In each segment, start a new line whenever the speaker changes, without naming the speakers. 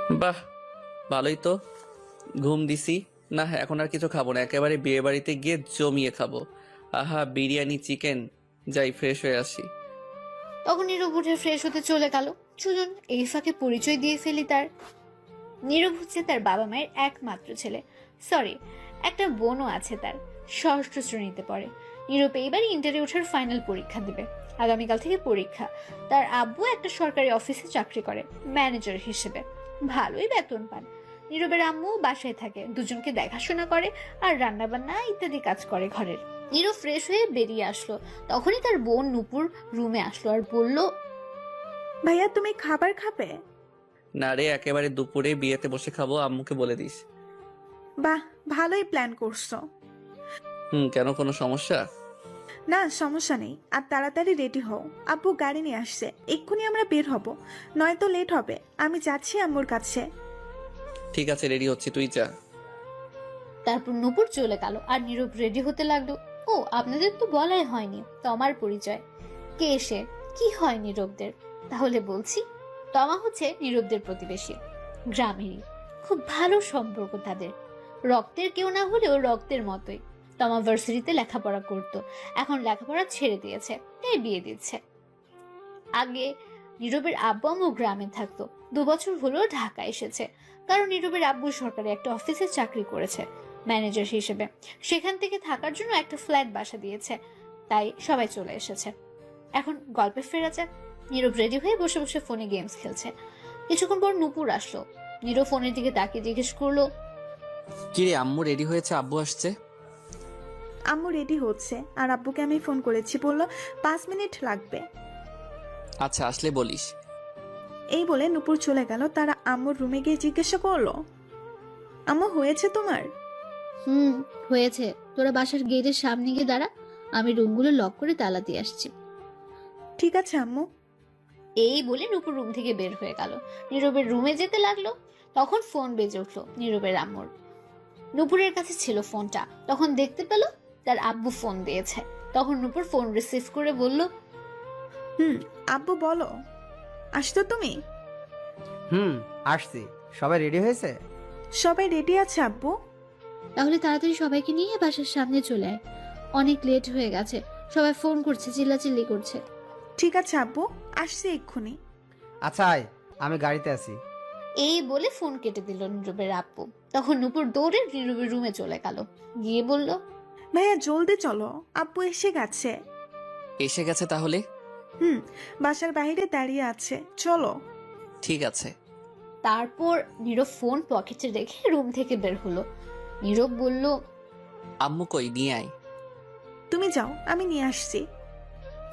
বাহ, ভালোই তো। ঘুম দিছি না, এখন আর কিছু খাবো না, একেবারে বিয়ে বাড়িতে গিয়ে জমিয়ে খাবো। আহা, বিরিয়ানি, চিকেন। যাই ফ্রেশ হয়ে আসি।
তখন নীরব উঠে ফ্রেশ হতে চলে গেল। চলুন এই ফাঁকে পরিচয় দিয়ে ফেলি তার। নীরব হচ্ছে তার বাবা মায়ের একমাত্র ছেলে। সরি, একটা বোনও আছে তার। ষষ্ঠ শ্রেণীতে পড়ে। নীরব এইবার ইন্টারে ওঠার ফাইনাল পরীক্ষা দেবে। আগামীকাল থেকে পরীক্ষা। তার আব্বু একটা সরকারি অফিসে চাকরি করে, ম্যানেজার হিসেবে। ভালোই বেতন পান। নীরবের আম্মু বাসায় থাকে, দুজনকে দেখাশোনা করে আর রান্নাবান্না ইত্যাদি কাজ করে ঘরের। নীরব ফ্রেশ হয়ে বেরিয়ে আসলো। তখনই তার বোন নূপুর রুমে আসলো আর বলল,
ভাইয়া তুমি খাবার খাবে?
না রে, একেবারে দুপুরে বিয়েতে বসে খাবো, আম্মুকে বলে দিস।
বাহ, ভালোই প্ল্যান করছো।
কেন, কোনো সমস্যা?
না, সমস্যা নেই। আর তাড়াতাড়ি রেডি হও, আব্বু গাড়ি নিয়ে আসছে, এক্ষুনি আমরা বের হব, নয়তো লেট হবে। আমি যাচ্ছি আম্মুর কাছে।
ঠিক আছে, রেডি হচ্ছি, তুই যা।
তারপর নূপুর চলে গেল আর নীরব রেডি হতে লাগলো। ও, আপনাদের তো বলাই হয়নি তমার পরিচয়। কে এসে কি হয় নীরবদের? তাহলে বলছি, তমা হচ্ছে নীরবদের প্রতিবেশী, গ্রামেরই। খুব ভালো সম্পর্ক তাদের, রক্তের কেউ না হলেও রক্তের মতোই। তমা ভার্সিটিতে লেখাপড়া করত, এখন লেখাপড়া ছেড়ে দিয়েছে, তাই বিয়ে দিচ্ছে। আগে নীরবের আব্বু আম্মু গ্রামে থাকতো, 2 বছর হলো ঢাকা এসেছে। কারণ নীরবের আব্বু সরকারি একটা অফিসে চাকরি করেছে ম্যানেজার হিসেবে। সেখান থেকে থাকার জন্য একটা ফ্ল্যাট বাসা দিয়েছে, তাই সবাই চলে এসেছে। এখন গল্পে ফেরা যাক। নীরব রেডি হয়ে বসে বসে ফোনে গেমস খেলছে। কিছুক্ষণ পর নূপুর আসলো। নীরব ফোনের দিকে তাকিয়ে জিজ্ঞেস করলো,
কিরে, আম্মু রেডি হয়েছে, আব্বু আসছে?
আম্মু রেডি হচ্ছে, আর আব্বুকে আমি ফোন করেছি, বললো 5 মিনিট লাগবে।
আচ্ছা, আসলে বলিস।
এই বলে নুপুর চলে গেল। তারা আম্মুর রুমে গিয়ে জিজ্ঞাসা করলো, আম্মু হয়েছে তোমার?
হুম, হয়েছে। তোরা বাসার গেটের সামনে গিয়ে দাঁড়া, আমি রুমগুলো লক করে তালা দিয়ে আসছি।
ঠিক আছে আম্মু।
এই বলে নূপুর রুম থেকে বের হয়ে গেল। নীরবের রুমে যেতে লাগলো। তখন ফোন বেজে উঠলো নীরবের আম্মুর। নূপুরের কাছে ছিল ফোনটা, তখন দেখতে পেল তার আব্বু ফোন দিয়েছে। তখন নূপুর ফোন রিসিভ করে বলল,
আব্বু বলো, আসতো তুমি?
আসছি। সবাই রেডি হয়েছে?
সবাই রেডি আছে আব্বু।
তাহলে তাড়াতাড়ি সবাইকে নিয়ে বাসার সামনে চলে আয়, অনেক লেট হয়ে গেছে। সবাই ফোন করছে, চিল্লাচিল্লি করছে।
ঠিক আছে আব্বু, আসছি এক্ষুনি।
আচ্ছা আয়, আমি গাড়িতে আছি।
এই বলে ফোন কেটে দিল নীরবের আব্বু। তখন নূপুর দৌড়ে নীরবের রুমে চলে গেল, গিয়ে বলল,
ভাইয়া জলদি চলো, আব্বু এসে গেছে।
এসে গেছে তাহলে?
বাসার বাইরে দাঁড়িয়ে আছে, চলো।
ঠিক আছে।
তারপর নীরব ফোন পকেটে রেখে রুম থেকে বের হলো। নীরব বলল,
আম্মু কই, নিয়ে আয়।
তুমি যাও, আমি নিয়ে আসছি।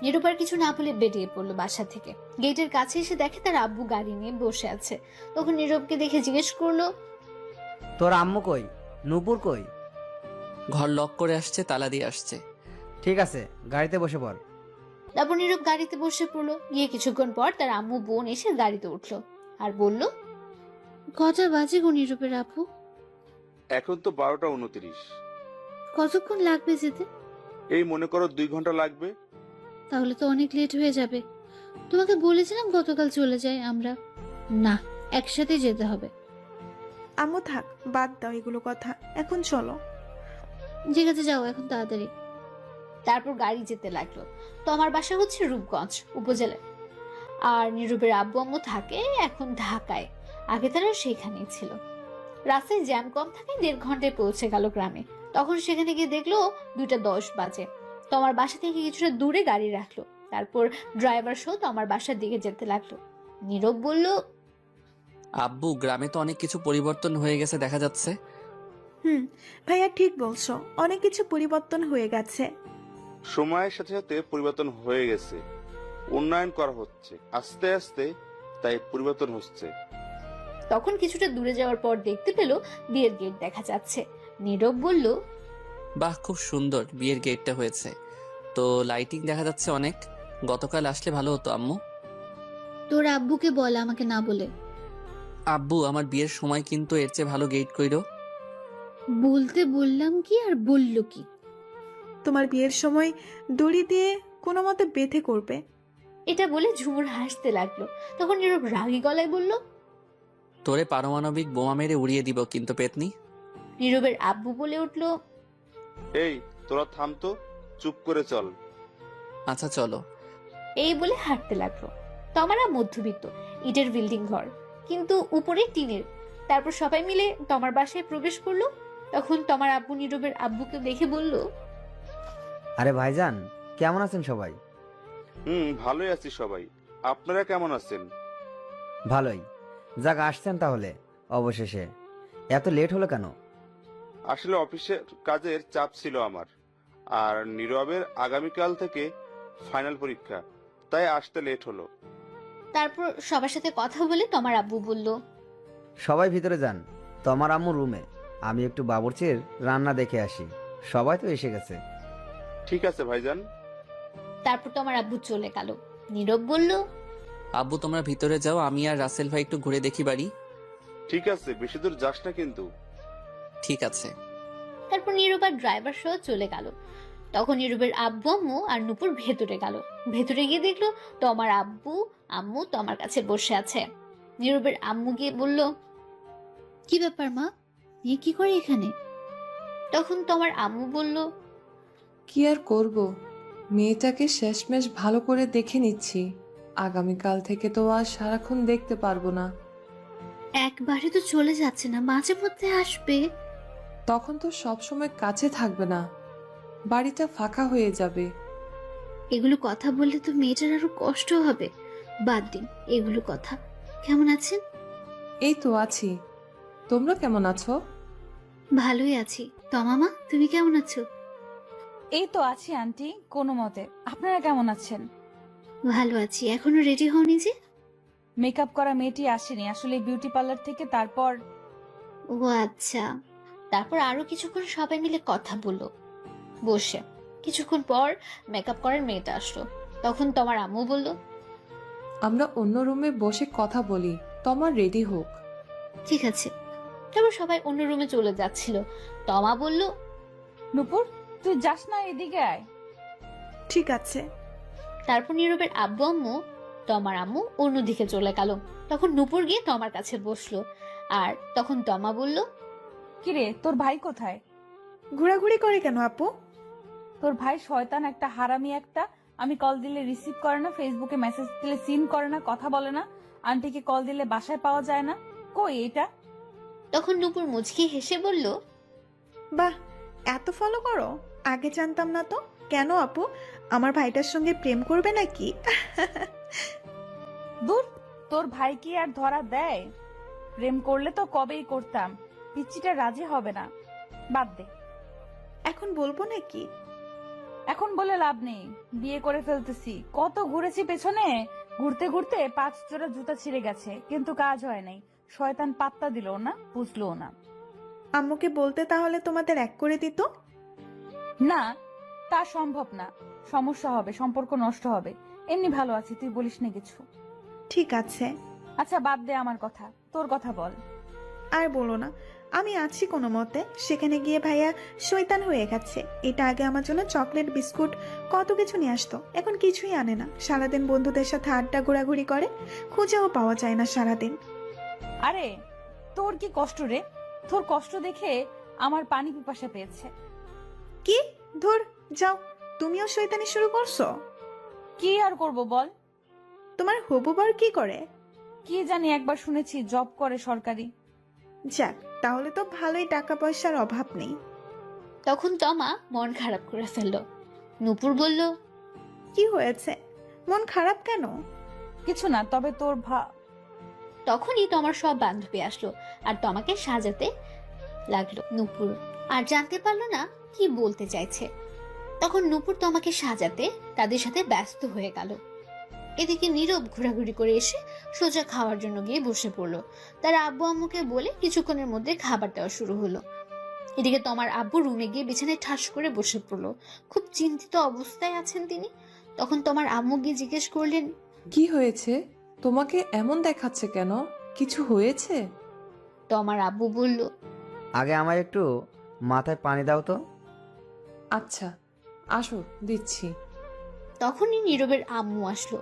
নীরব আর কিছু না বলে বেরিয়ে পড়লো বাসা থেকে। গেটের কাছে এসে দেখে তার আব্বু গাড়ি নিয়ে বসে আছে। তখন নীরবকে দেখে জিজ্ঞেস করলো,
তোর আম্মু কই? নূপুর কই?
ঘর লক করে আসছে, তালা দিয়ে আসছে।
ঠিক আছে, গাড়িতে বসে পড়।
তারপর নীরব গাড়িতে বসে পড়লো। গিয়ে কিছুক্ষণ পর তার আম্মু বোন এসে গাড়িতে উঠলো আর বলল,
কটা বাজে গো নীরবের আপু?
এখন তো 12টা 29।
কতক্ষণ লাগবে যেতে?
এই মনে করো 2 ঘন্টা লাগবে।
তাহলে তো অনেক লেট হয়ে যাবে। তোমাকে বলেছিলাম গতকাল চলে যাই আমরা। না, একসাথে যেতে হবে।
আম্মু থাক, বাদ দাও এগুলো কথা, এখন চলো।
ঠিক আছে, যাও এখন তাড়াতাড়ি।
তারপর গাড়ি যেতে লাগলো। তো আমার বাসা হচ্ছে রূপগঞ্জ উপজেলায়, আর নীরবের আব্বু আম্মু থাকে এখন ঢাকায়। আগে তারা সেখানেই ছিল। রাস্তায় জ্যাম কম থাকে, 1.5 ঘন্টায় পৌঁছে গেল গ্রামে। তখন সেখানে গিয়ে দেখলো 2টা 10 বাজে। তো আমার বাসা থেকে কিছুটা দূরে গাড়ি রাখলো। তারপর ড্রাইভার সহ তো আমার বাসার দিকে যেতে লাগলো। নীরব বলল,
আব্বু, গ্রামে তো অনেক কিছু পরিবর্তন হয়ে গেছে দেখা যাচ্ছে।
ভাইয়া ঠিক বলছো, অনেক কিছু পরিবর্তন হয়ে গেছে।
সময়ের সাথে সাথে পরিবর্তন হয়ে গেছে, উন্নয়ন করা হচ্ছে আস্তে আস্তে, তাই পরিবর্তন হচ্ছে।
তখন কিছুটা দূরে যাওয়ার পর দেখতে পেল বিয়ের গেট দেখা যাচ্ছে। নীরব বলল,
বাহ, খুব সুন্দর বিয়ের গেটটা হয়েছে। তো লাইটিং দেখা যাচ্ছে অনেক। গতকাল আসলে ভালো হতো আম্মু।
তোর আব্বুকে বল আমাকে না বলে।
আব্বু, আমার বিয়ের সময় কিন্তু এর চেয়ে ভালো গেট কইরো।
বলতে বললাম কি আর বললো কি?
তোমার বিয়ের সময় দড়ি দিয়ে কোনো মতে বেঁধে করবে।
এটা বলে ঝুমুর হাসতে লাগলো। তখন নীরব রাগী গলায় বলল,
তোরে পারমাণবিক বোমা মেরে উড়িয়ে দিব কিন্তু পেতনি।
নীরবের আব্বু বলে উঠল,
এই তোরা থাম তো, চুপ করে চল।
আচ্ছা চলো।
এই বলে হাঁটতে লাগলো। তমারা মধ্যবিত্ত, ইটের বিল্ডিং ঘর, কিন্তু উপরে টিনের। তারপর সবাই মিলে তমার বাসায় প্রবেশ করলো। তখন তমার আব্বু নীরবের আব্বুকে দেখে বলল,
আরে ভাইজান, কেমন আছেন সবাই?
ভালোই আছি সবাই। আপনারা কেমন আছেন?
ভালোই। যাক, আসছেন তাহলে অবশেষে। এত লেট হলো কেন?
আসলে অফিসের কাজের চাপ ছিল আমার, আর নীরবের আগামীকাল থেকে ফাইনাল পরীক্ষা, তাই আসতে লেট হলো।
তারপর সবার সাথে কথা বলে তমার আব্বু বলল,
সবাই ভিতরে যান, তোমার আম্মু রুমে। আমি একটু বাবুর্চির রান্না দেখে আসি। সবাই তো এসে গেছে।
ঠিক আছে ভাইজান।
তারপর তোমার আব্বু চলে গেল। নীরব বলল,
আব্বু তোমরা ভিতরে যাও, আমি আর রাসেল ভাই একটু ঘুরে দেখি বাড়ি।
ঠিক আছে, বেশি দূর যাস না কিন্তু।
ঠিক আছে।
তারপর নীরব আর ড্রাইভার সহ চলে গেল। তখন নীরবের আব্বু আম্মু আর নূপুর ভেতরে গেল। ভেতরে গিয়ে দেখলো তোমার আব্বু আম্মু তোমার কাছে বসে আছে। নীরবের আম্মু গিয়ে বলল,
কি ব্যাপার মা, এ কি করে এখানে?
তখন তোমার আম্মু বলল,
কি আর করব, মেয়েটাকে শেষমেশ ভালো করে দেখে নিচ্ছি। আগামীকাল থেকে তো আর সারাক্ষণ দেখতে পারবো না।
একবারে তো চলে যাচ্ছে না, মাঝে মধ্যে আসবে।
তখন তো সবসময় কাছে থাকবে না, বাড়িটা ফাঁকা হয়ে যাবে।
এগুলো কথা বললে তো মেয়েটার আরো কষ্ট হবে। বাদ দিন এগুলো কথা। কেমন আছেন?
এই তো আছি, তোমরা কেমন আছো?
ভালোই আছি। তমামা, তুমি কেমন আছো?
এই তো আছি আন্টি, কোনো মতে। আপনারা কেমন আছেন?
ভালো আছি। এখনো রেডি হওনি যে?
মেকআপ করা মেয়েটি আসেনি আসলে বিউটি পার্লার থেকে, তারপর
ও আচ্ছা।
তারপর আরো কিছুক্ষণ সবাই মিলে কথা বললো বসে। কিছুক্ষণ পর মেকআপ করার মেয়েটা আসলো। তখন তোমার আম্মু বলল,
আমরা অন্য রুমে বসে কথা বলি, তোমার রেডি হোক।
ঠিক আছে।
তারপর সবাই অন্য রুমে চলে যাচ্ছিল। তমা বলল,
নূপুর তুই যাস না, এদিকে আয়।
ঠিক আছে।
তারপর নীরবের আব্বু আম্মু তমার আম্মু অন্যদিকে চলে গেল। তখন নূপুর গিয়ে তমার কাছে বসলো। আর তখন তমা বলল,
কিরে তোর ভাই কোথায়?
ঘোরাঘুরি করে কেন আপু?
তোর ভাই শয়তান একটা, হারামি একটা। আমি কল দিলে রিসিভ করে না, ফেসবুকে মেসেজ দিলে সিন করে না, কথা বলে না, আন্টিকে কল দিলে বাসায় পাওয়া যায় না। কই এটা?
তখন নূপুর মুচকি হেসে বলল,
বাহ, এত ফলো করো? আগে জানতাম না তো। কেন আপু, আমার ভাইটার সঙ্গে প্রেম করবে নাকি?
দূর, তোর ভাই কি আর ধরা দেয়? প্রেম করলে তো কবেই করতাম, পিচ্চিটা রাজি হবে না। বাদ দে,
এখন বলবো নাকি?
এখন বলে লাভ নেই, বিয়ে করে ফেলতেছি। কত ঘুরেছি পেছনে, ঘুরতে ঘুরতে 5 জোড়া জুতা ছিঁড়ে গেছে, কিন্তু কাজ হয় নাই। শয়তান পাত্তা দিল না, বুঝলো না।
আম্মুকে বলতে তাহলে তোমাদের এক করে দিত।
না, তা সম্ভব না, সমস্যা হবে, সম্পর্ক নষ্ট হবে। এমনি ভালো আছি, তুই বলিস না কিছু।
ঠিক আছে,
আচ্ছা বাদ দে আমার কথা, তোর কথা বল।
আর বলো না, আমি আছি কোনো মতে। সেখানে গিয়ে ভাইয়া শয়তান হয়ে গেছে। এটা আগে আমার জন্য চকলেট বিস্কুট কত কিছু নিয়ে আসতো, এখন কিছুই আনে না। সারাদিন বন্ধুদের সাথে আড্ডা ঘোরাঘুরি করে, খুঁজেও পাওয়া যায় না সারাদিন।
আরে তোর কি কষ্ট রে, তোর কষ্ট দেখে আমার পানি পিপাসা পেয়েছে।
কি? ধুর, যাও, তুমিও শয়তানি শুরু করছো?
কি আর করব বল।
তোমার হবু বর কি করে?
কি জানি, একবার শুনেছি জব করে সরকারি।
যাক, তাহলে তো ভালোই, টাকা পয়সার অভাব নেই।
তখন তমা মন খারাপ করে ফেললো। নূপুর বলল,
কি হয়েছে? মন খারাপ কেন?
কিছু না, তবে তোর
তখনই তোমার সব বান্ধবী আসলো আর তোমাকে সাজাতে লাগলো। নূপুর আর জানতে পারলো না কি বলতে চাইছে। তখন নূপুর তোমাকে সাজাতে তাদের সাথে ব্যস্ত হয়ে গেল। এদিকে নীরব ঘোরাঘুরি করে এসে সোজা খাওয়ার জন্য গিয়ে বসে পড়লো। তার আব্বু আম্মুকে বলে কিছুক্ষণের মধ্যে খাবার দেওয়া শুরু হলো। এদিকে তোমার আব্বু রুমে গিয়ে বিছানায় ঠাস করে বসে পড়লো। খুব চিন্তিত অবস্থায় আছেন তিনি। তখন তোমার আম্মু গিয়ে জিজ্ঞেস করলেন,
কি হয়েছে? তোমাকে এমন দেখাচ্ছে কেন? কিছু হয়েছে?
তোমার আব্বু বলল,
আগে আমায় একটু মাথায় পানি দাও তো।
আচ্ছা আসো, দিচ্ছি।
তখনই নীরবের আম্মু আসলো।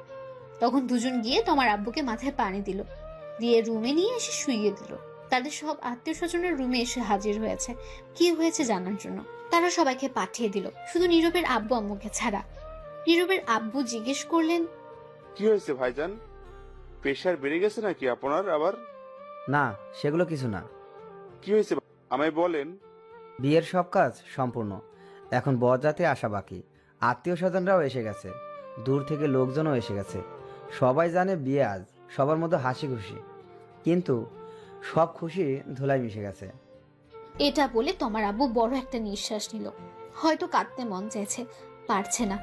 তখন দুজন গিয়ে তোমার আব্বুকে মাথায় পানি দিল। দিয়ে রুমে নিয়ে এসে শুইয়ে দিল। তাদের সব আত্মীয় স্বজনের রুমে এসে হাজির হয়েছে কি হয়েছে জানার জন্য। তারা সবাইকে পাঠিয়ে দিল, শুধু নীরবের আব্বু আম্মুকে ছাড়া। নীরবের আব্বু জিজ্ঞেস করলেন,
কি হয়েছে ভাইজান? প্রেশার বেড়ে গেছে নাকি আপনার আবার?
না, সেগুলো কিছু না।
কি হয়েছে আমায় বলেন।
বিয়ের সব কাজ সম্পূর্ণ, এখন বরযাত্রী আসা বাকি। আত্মীয় স্বজনরাও এসে গেছে, দূর থেকে লোকজনও এসে গেছে। সবাই জানে বিয়ে আজ, সবার মধ্যে হাসি খুশি, কিন্তু সব খুশি ধুলায় মিশে গেছে।
এটা বলে তোমার আব্বু বড় একটা নিঃশ্বাস নিল। হয়তো কাঁদতে মন চাইছে, পারছে না,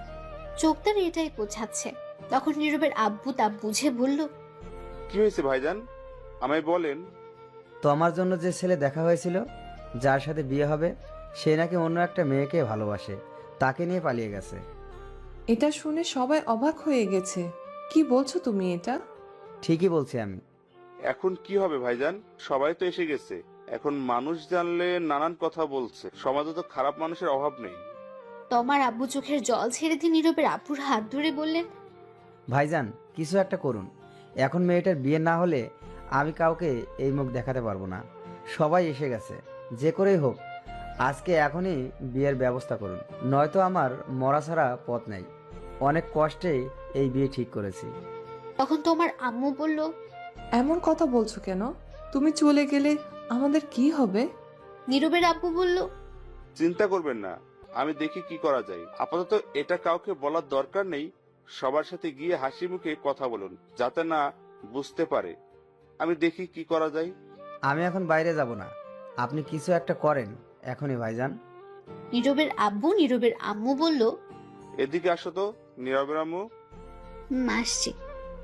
চোখ তার এটাই বোঝাচ্ছে। তখন নীরবের আব্বু তা বুঝে বলল,
কি হয়েছে ভাইজান, আমায় বলেন।
তো আমার জন্য যে ছেলে দেখা হয়েছিল, যার সাথে বিয়ে হবে, সে নাকি অন্য একটা মেয়েকে ভালোবাসে, তাকে নিয়ে পালিয়ে গেছে।
এটা শুনে সবাই অবাক হয়ে গেছে। কি বলছো তুমি এটা?
ঠিকই বলছি আমি।
এখন কি হবে ভাইজান? সবাই তো এসে গেছে, এখন মানুষ জানলে নানান কথা বলছে। সমাজে তো খারাপ মানুষের অভাব নেই।
তোমার আব্বু চোখের জল ছেড়ে দিয়ে নীরবের আব্বুর হাত ধরে বললেন,
ভাইজান, কিছু একটা করুন। এখন মেয়েটার বিয়ে না হলে আমি কাউকে এই মুখ দেখাতে পারবো না। সবাই এসে গেছে, যে করেই হোক আজকে এখনই বিয়ের ব্যবস্থা করুন, নয়তো আমার মরা ছাড়া পথ নেই। অনেক কষ্টেই এই বিয়ে ঠিক করেছি।
তখন তোমার আম্মু বলল,
এমন কথা বলছো কেন? তুমি চলে গেলে আমাদের কি হবে?
নীরবের আব্বু বলল,
চিন্তা করবেন না, আমি দেখি কি করা যায়। আপাতত এটা কাউকে বলার দরকার নেই। সবার সাথে গিয়ে হাসি মুখে কথা বলুন, যাতে না বুঝতে পারে। আমি দেখি কি করা যায়।
আমি এখন বাইরে যাব না, আপনি কিছু একটা করেন এখনই ভাইজান।
নীরবের আব্বু নীরবের আম্মু বলল,
এদিকে আসো তো নীরবের আম্মু।
আসছি।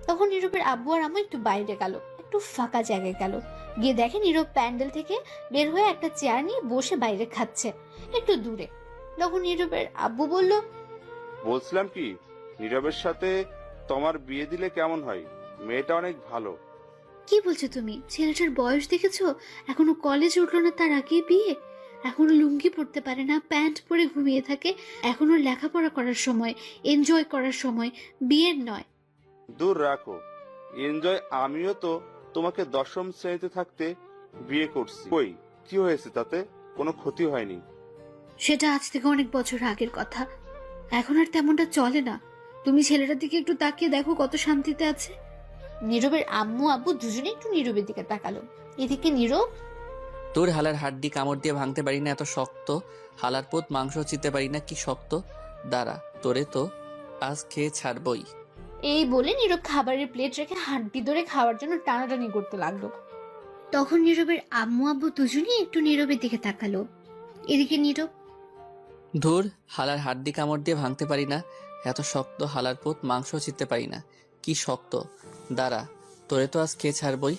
তখন নীরবের আব্বু আর আম্মু একটু বাইরে গেল, একটু ফাঁকা জায়গায় গেল। গিয়ে দেখে নীরব প্যান্ডেল থেকে বের হয়ে একটা চেয়ার নিয়ে বসে বাইরে খাচ্ছে, একটু দূরে। তখন নীরবের আব্বু বলল,
বলছিলাম কি, নীরবের সাথে তোমার বিয়ে দিলে কেমন হয়? মেয়েটা অনেক ভালো।
কি বলছো তুমি? ছেলেটার বয়স দেখেছো? এখনো কলেজে উঠলো না, তার আগে বিয়ে। এখনো লুঙ্গি পরতে পারে না, প্যান্ট পরে ঘুমিয়ে থাকে। এখনো লেখাপড়া করার সময়, এনজয় করার সময়, বিয়ের নয়।
দূর রাখো এনজয়। আমিও তো তোমাকে 10ম শ্রেণীতে থাকতে বিয়ে করছি। কই কি হয়েছে? তাতে কোনো ক্ষতি হয়নি।
সেটা আজ থেকে অনেক বছর আগের কথা, এখন আর তেমনটা চলে না। তুমি ছেলেটার দিকে একটু তাকিয়ে দেখো কত শান্তিতে আছে।
নীরবের আম্মু আব্বু দুজনে একটু নীরবের দিকে তাকালো। এদিকে নীরব,
তোর হালার হাড্ডি কামড় দিয়ে ভাঙতে পারি না, এত শক্ত। হালার পোত মাংস চিতে পারি না, কি শক্ত। দাঁড়া, তোরে তো আজ খেয়ে ছাড়বই।
এই বলে নীরব খাবারের প্লেট রেখে হাড্ডি ধরে খাওয়ার জন্য টানাটানি করতে লাগলো।
তখন নীরবের আম্মু আব্বু দুজনেই একটু নীরবের দিকে তাকালো। এদিকে নীরব,
ধুর, হালার হাড্ডি কামড় দিয়ে ভাঙতে পারি না, এত শক্ত। হালার পোত মাংস চিতে পারি না, কি শক্ত। দাঁড়া, তোরে তো আজ খেয়ে ছাড়বই।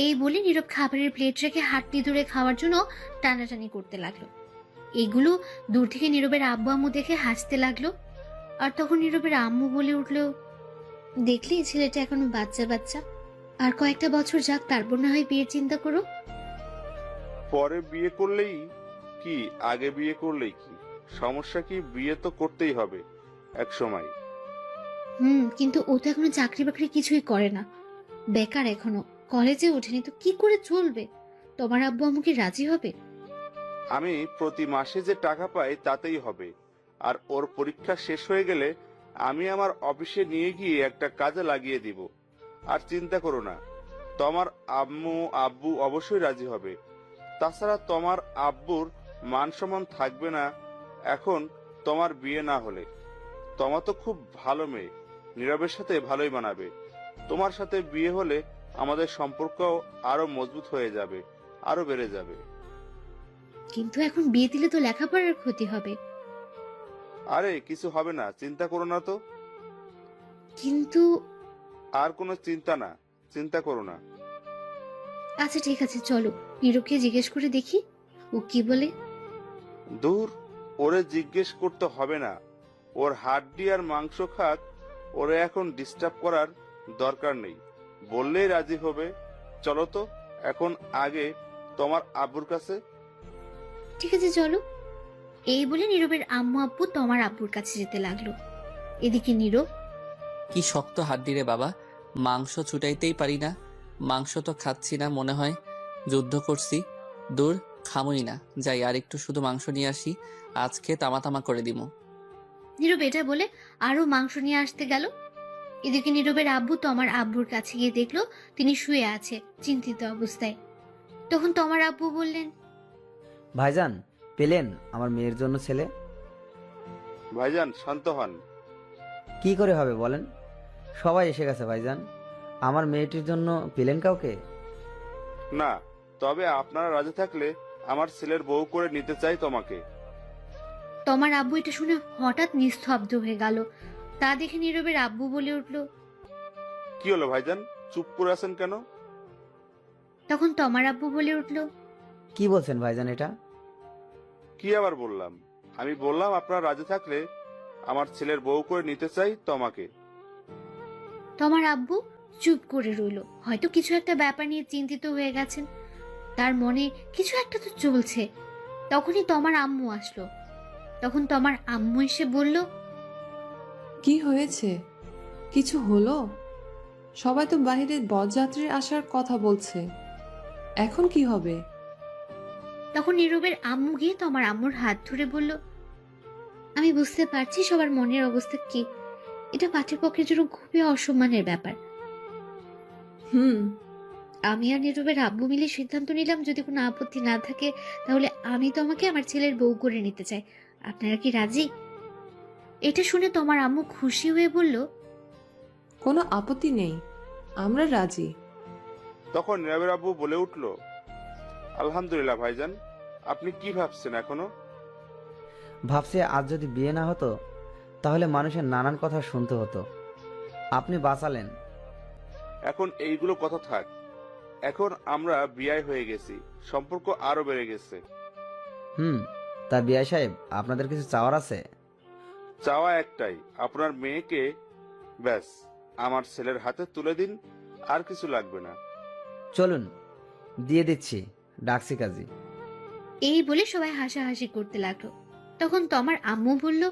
এই বলে নীরব খাবারের প্লেট রেখে হাড্ডি ধরে খাওয়ার জন্য টানাটানি করতে লাগলো। এগুলো দূর থেকে নীরবের আব্বু আম্মু দেখে হাসতে লাগলো। আর তখন নীরবের আম্মু বলে উঠলো, দেখলি ছেলেটা এখনো বাচ্চা বাচ্চা, আর কয়েকটা বছর যাক, তারপর না হয় বিয়ের চিন্তা করো।
পরে বিয়ে করলেই কি, আগে বিয়ে করলেই কি? সমস্যা কি? বিয়ে তো করতেই হবে এক সময়।
কিন্তু ও তো এখনো চাকরি বাকরি কিছুই করে না, বেকার, এখনো কলেজে ওঠেনি, তো কি করে চলবে? তোমার আব্বু আম্মু কি রাজি হবে?
আমি প্রতি মাসে যে টাকা পাই তাতেই হবে। আর ওর পরীক্ষা শেষ হয়ে গেলে আমি আমার অফিসে নিয়ে গিয়ে একটা কাজে লাগিয়ে দিব। আর চিন্তা করো না, তোমার আম্মু আব্বু অবশ্যই রাজি হবে। তাছাড়া তোমার আব্বুর মান সম্মান থাকবে না এখন তোমার বিয়ে না হলে। তোমার তো খুব ভালো মেয়ে, নীরবের সাথে ভালোই মানাবে। তোমার সাথে বিয়ে হলে আমাদের সম্পর্ক আরো মজবুত হয়ে যাবে, আরো বেড়ে যাবে।
কিন্তু এখন বিয়ে দিলে তো লেখাপড়ার ক্ষতি হবে।
আরে কিছু হবে না, চিন্তা করো না তো।
কিন্তু
আর কোনো চিন্তা না, চিন্তা করো না।
আচ্ছা ঠিক আছে, চলো নীরবকে জিজ্ঞেস করে দেখি ও কি বলে।
দূর, ওরে জিজ্ঞেস করতে হবে না। ওর হাড্ডি আর মাংস খাক, ওরে এখন ডিস্টার্ব করার দরকার নেই। বললেই রাজি হবে। চলো তো এখন আগে তোমার আব্বুর কাছে।
ঠিক আছে চলো। এই বলে নীরবের আম্মু আব্বু তোমার আব্বুর কাছে যেতে লাগলো। এদিকে নীরব,
কি শক্ত হাড্ডি রে বাবা, মাংস ছুটাইতেই পারি না। মাংস তো খাচ্ছি না, মনে হয় যুদ্ধ করছি। দূর, খামুই না, যাই আর একটু শুধু মাংস নিয়ে আসি, আজকে তামা তামা করে দিমু।
নীরব এটা বলে আরো মাংস নিয়ে আসতে গেল। এদিকে নীরবের আব্বু তমার আব্বুর কাছে গিয়ে দেখলো তিনি শুয়ে আছে চিন্তিত অবস্থায়। তখন তমার আব্বু বললেন,
ভাইজান, পেলেন আমার মেয়ের জন্য ছেলে?
ভাইজান শান্ত হন।
কি করে হবে বলেন? সবাই এসে গেছে ভাইজান। আমার মেয়েটির জন্য পেলেন কাউকে?
না, তবে আপনারা রাজি থাকলে আমার ছেলের বউ করে নিতে চাই তোমাকে।
তমার আব্বু এটা শুনে হঠাৎ নিস্তব্ধ হয়ে গেল। তা দেখে নীরবের আব্বু বলে উঠল।
কি হলো ভাইজান, চুপ করে আছেন কেন?
তখন তমার আব্বু বলে উঠল,
কি বলছেন ভাইজান এটা?
কি আবার বললাম? আমি বললাম আপনারা রাজি থাকলে আমার ছেলের বউ করে নিতে চাই তোমাকে।
তমার আব্বু চুপ করে রইল। হয়তো কিছু একটা ব্যাপার নিয়ে চিন্তিত হয়ে গেছেন, তার মনে কিছু একটা তো চলছে। তখনই তমার আম্মু আসলো। তখন তমার আম্মু এসে বলল,
কি হয়েছে? কিছু হলো? সবাই তো বাইরে বরযাত্রীর আসার কথা বলছে, এখন কি হবে?
তখন নীরবের আম্মু গিয়ে তমার আম্মুর হাত ধরে বলল, আমি বুঝতে পারছি সবার মনের অবস্থা কি। এটা পাত্রপক্ষের জন্য খুবই অসম্মানের ব্যাপার।
হুম।
আমি আর নীরবের আব্বু মিলে সিদ্ধান্ত নিলাম, যদি কোনো আপত্তি না থাকে তাহলে আমি তোমাকে আমার ছেলের বউ করে নিতে চাই। আপনারা কি রাজি? এটা শুনে তোমার আম্মু খুশি হয়ে বলল,
কোনো আপত্তি নেই, আমরা রাজি।
তখন নীরবের আব্বু বলে উঠল, আলহামদুলিল্লাহ ভাইজান, আপনি কি ভাবছেন এখনো?
ভাবছি আজ যদি বিয়ে না হতো তাহলে মানুষের নানান কথা শুনতে হতো। আপনি বাঁচালেন।
এখন এইগুলো কথা থাক। এখন আমরা বিয়ে হয়ে গেছি, সম্পর্ক আরো বেড়ে গেছে।
তা বিআই সাহেব, আপনাদের কিছু চাওয়ার আছে?
চাওয়া একটাই, আপনার মেয়েকে ব্যাস আমার ছেলের হাতে তুলে দিন, আর কিছু লাগবে না।
চলুন দিয়ে দিচ্ছি, ডাকছি কাজী।
এই বলে সবাই হাসাহাসি করতে লাগলো। তখন তোমার আম্মু বলল,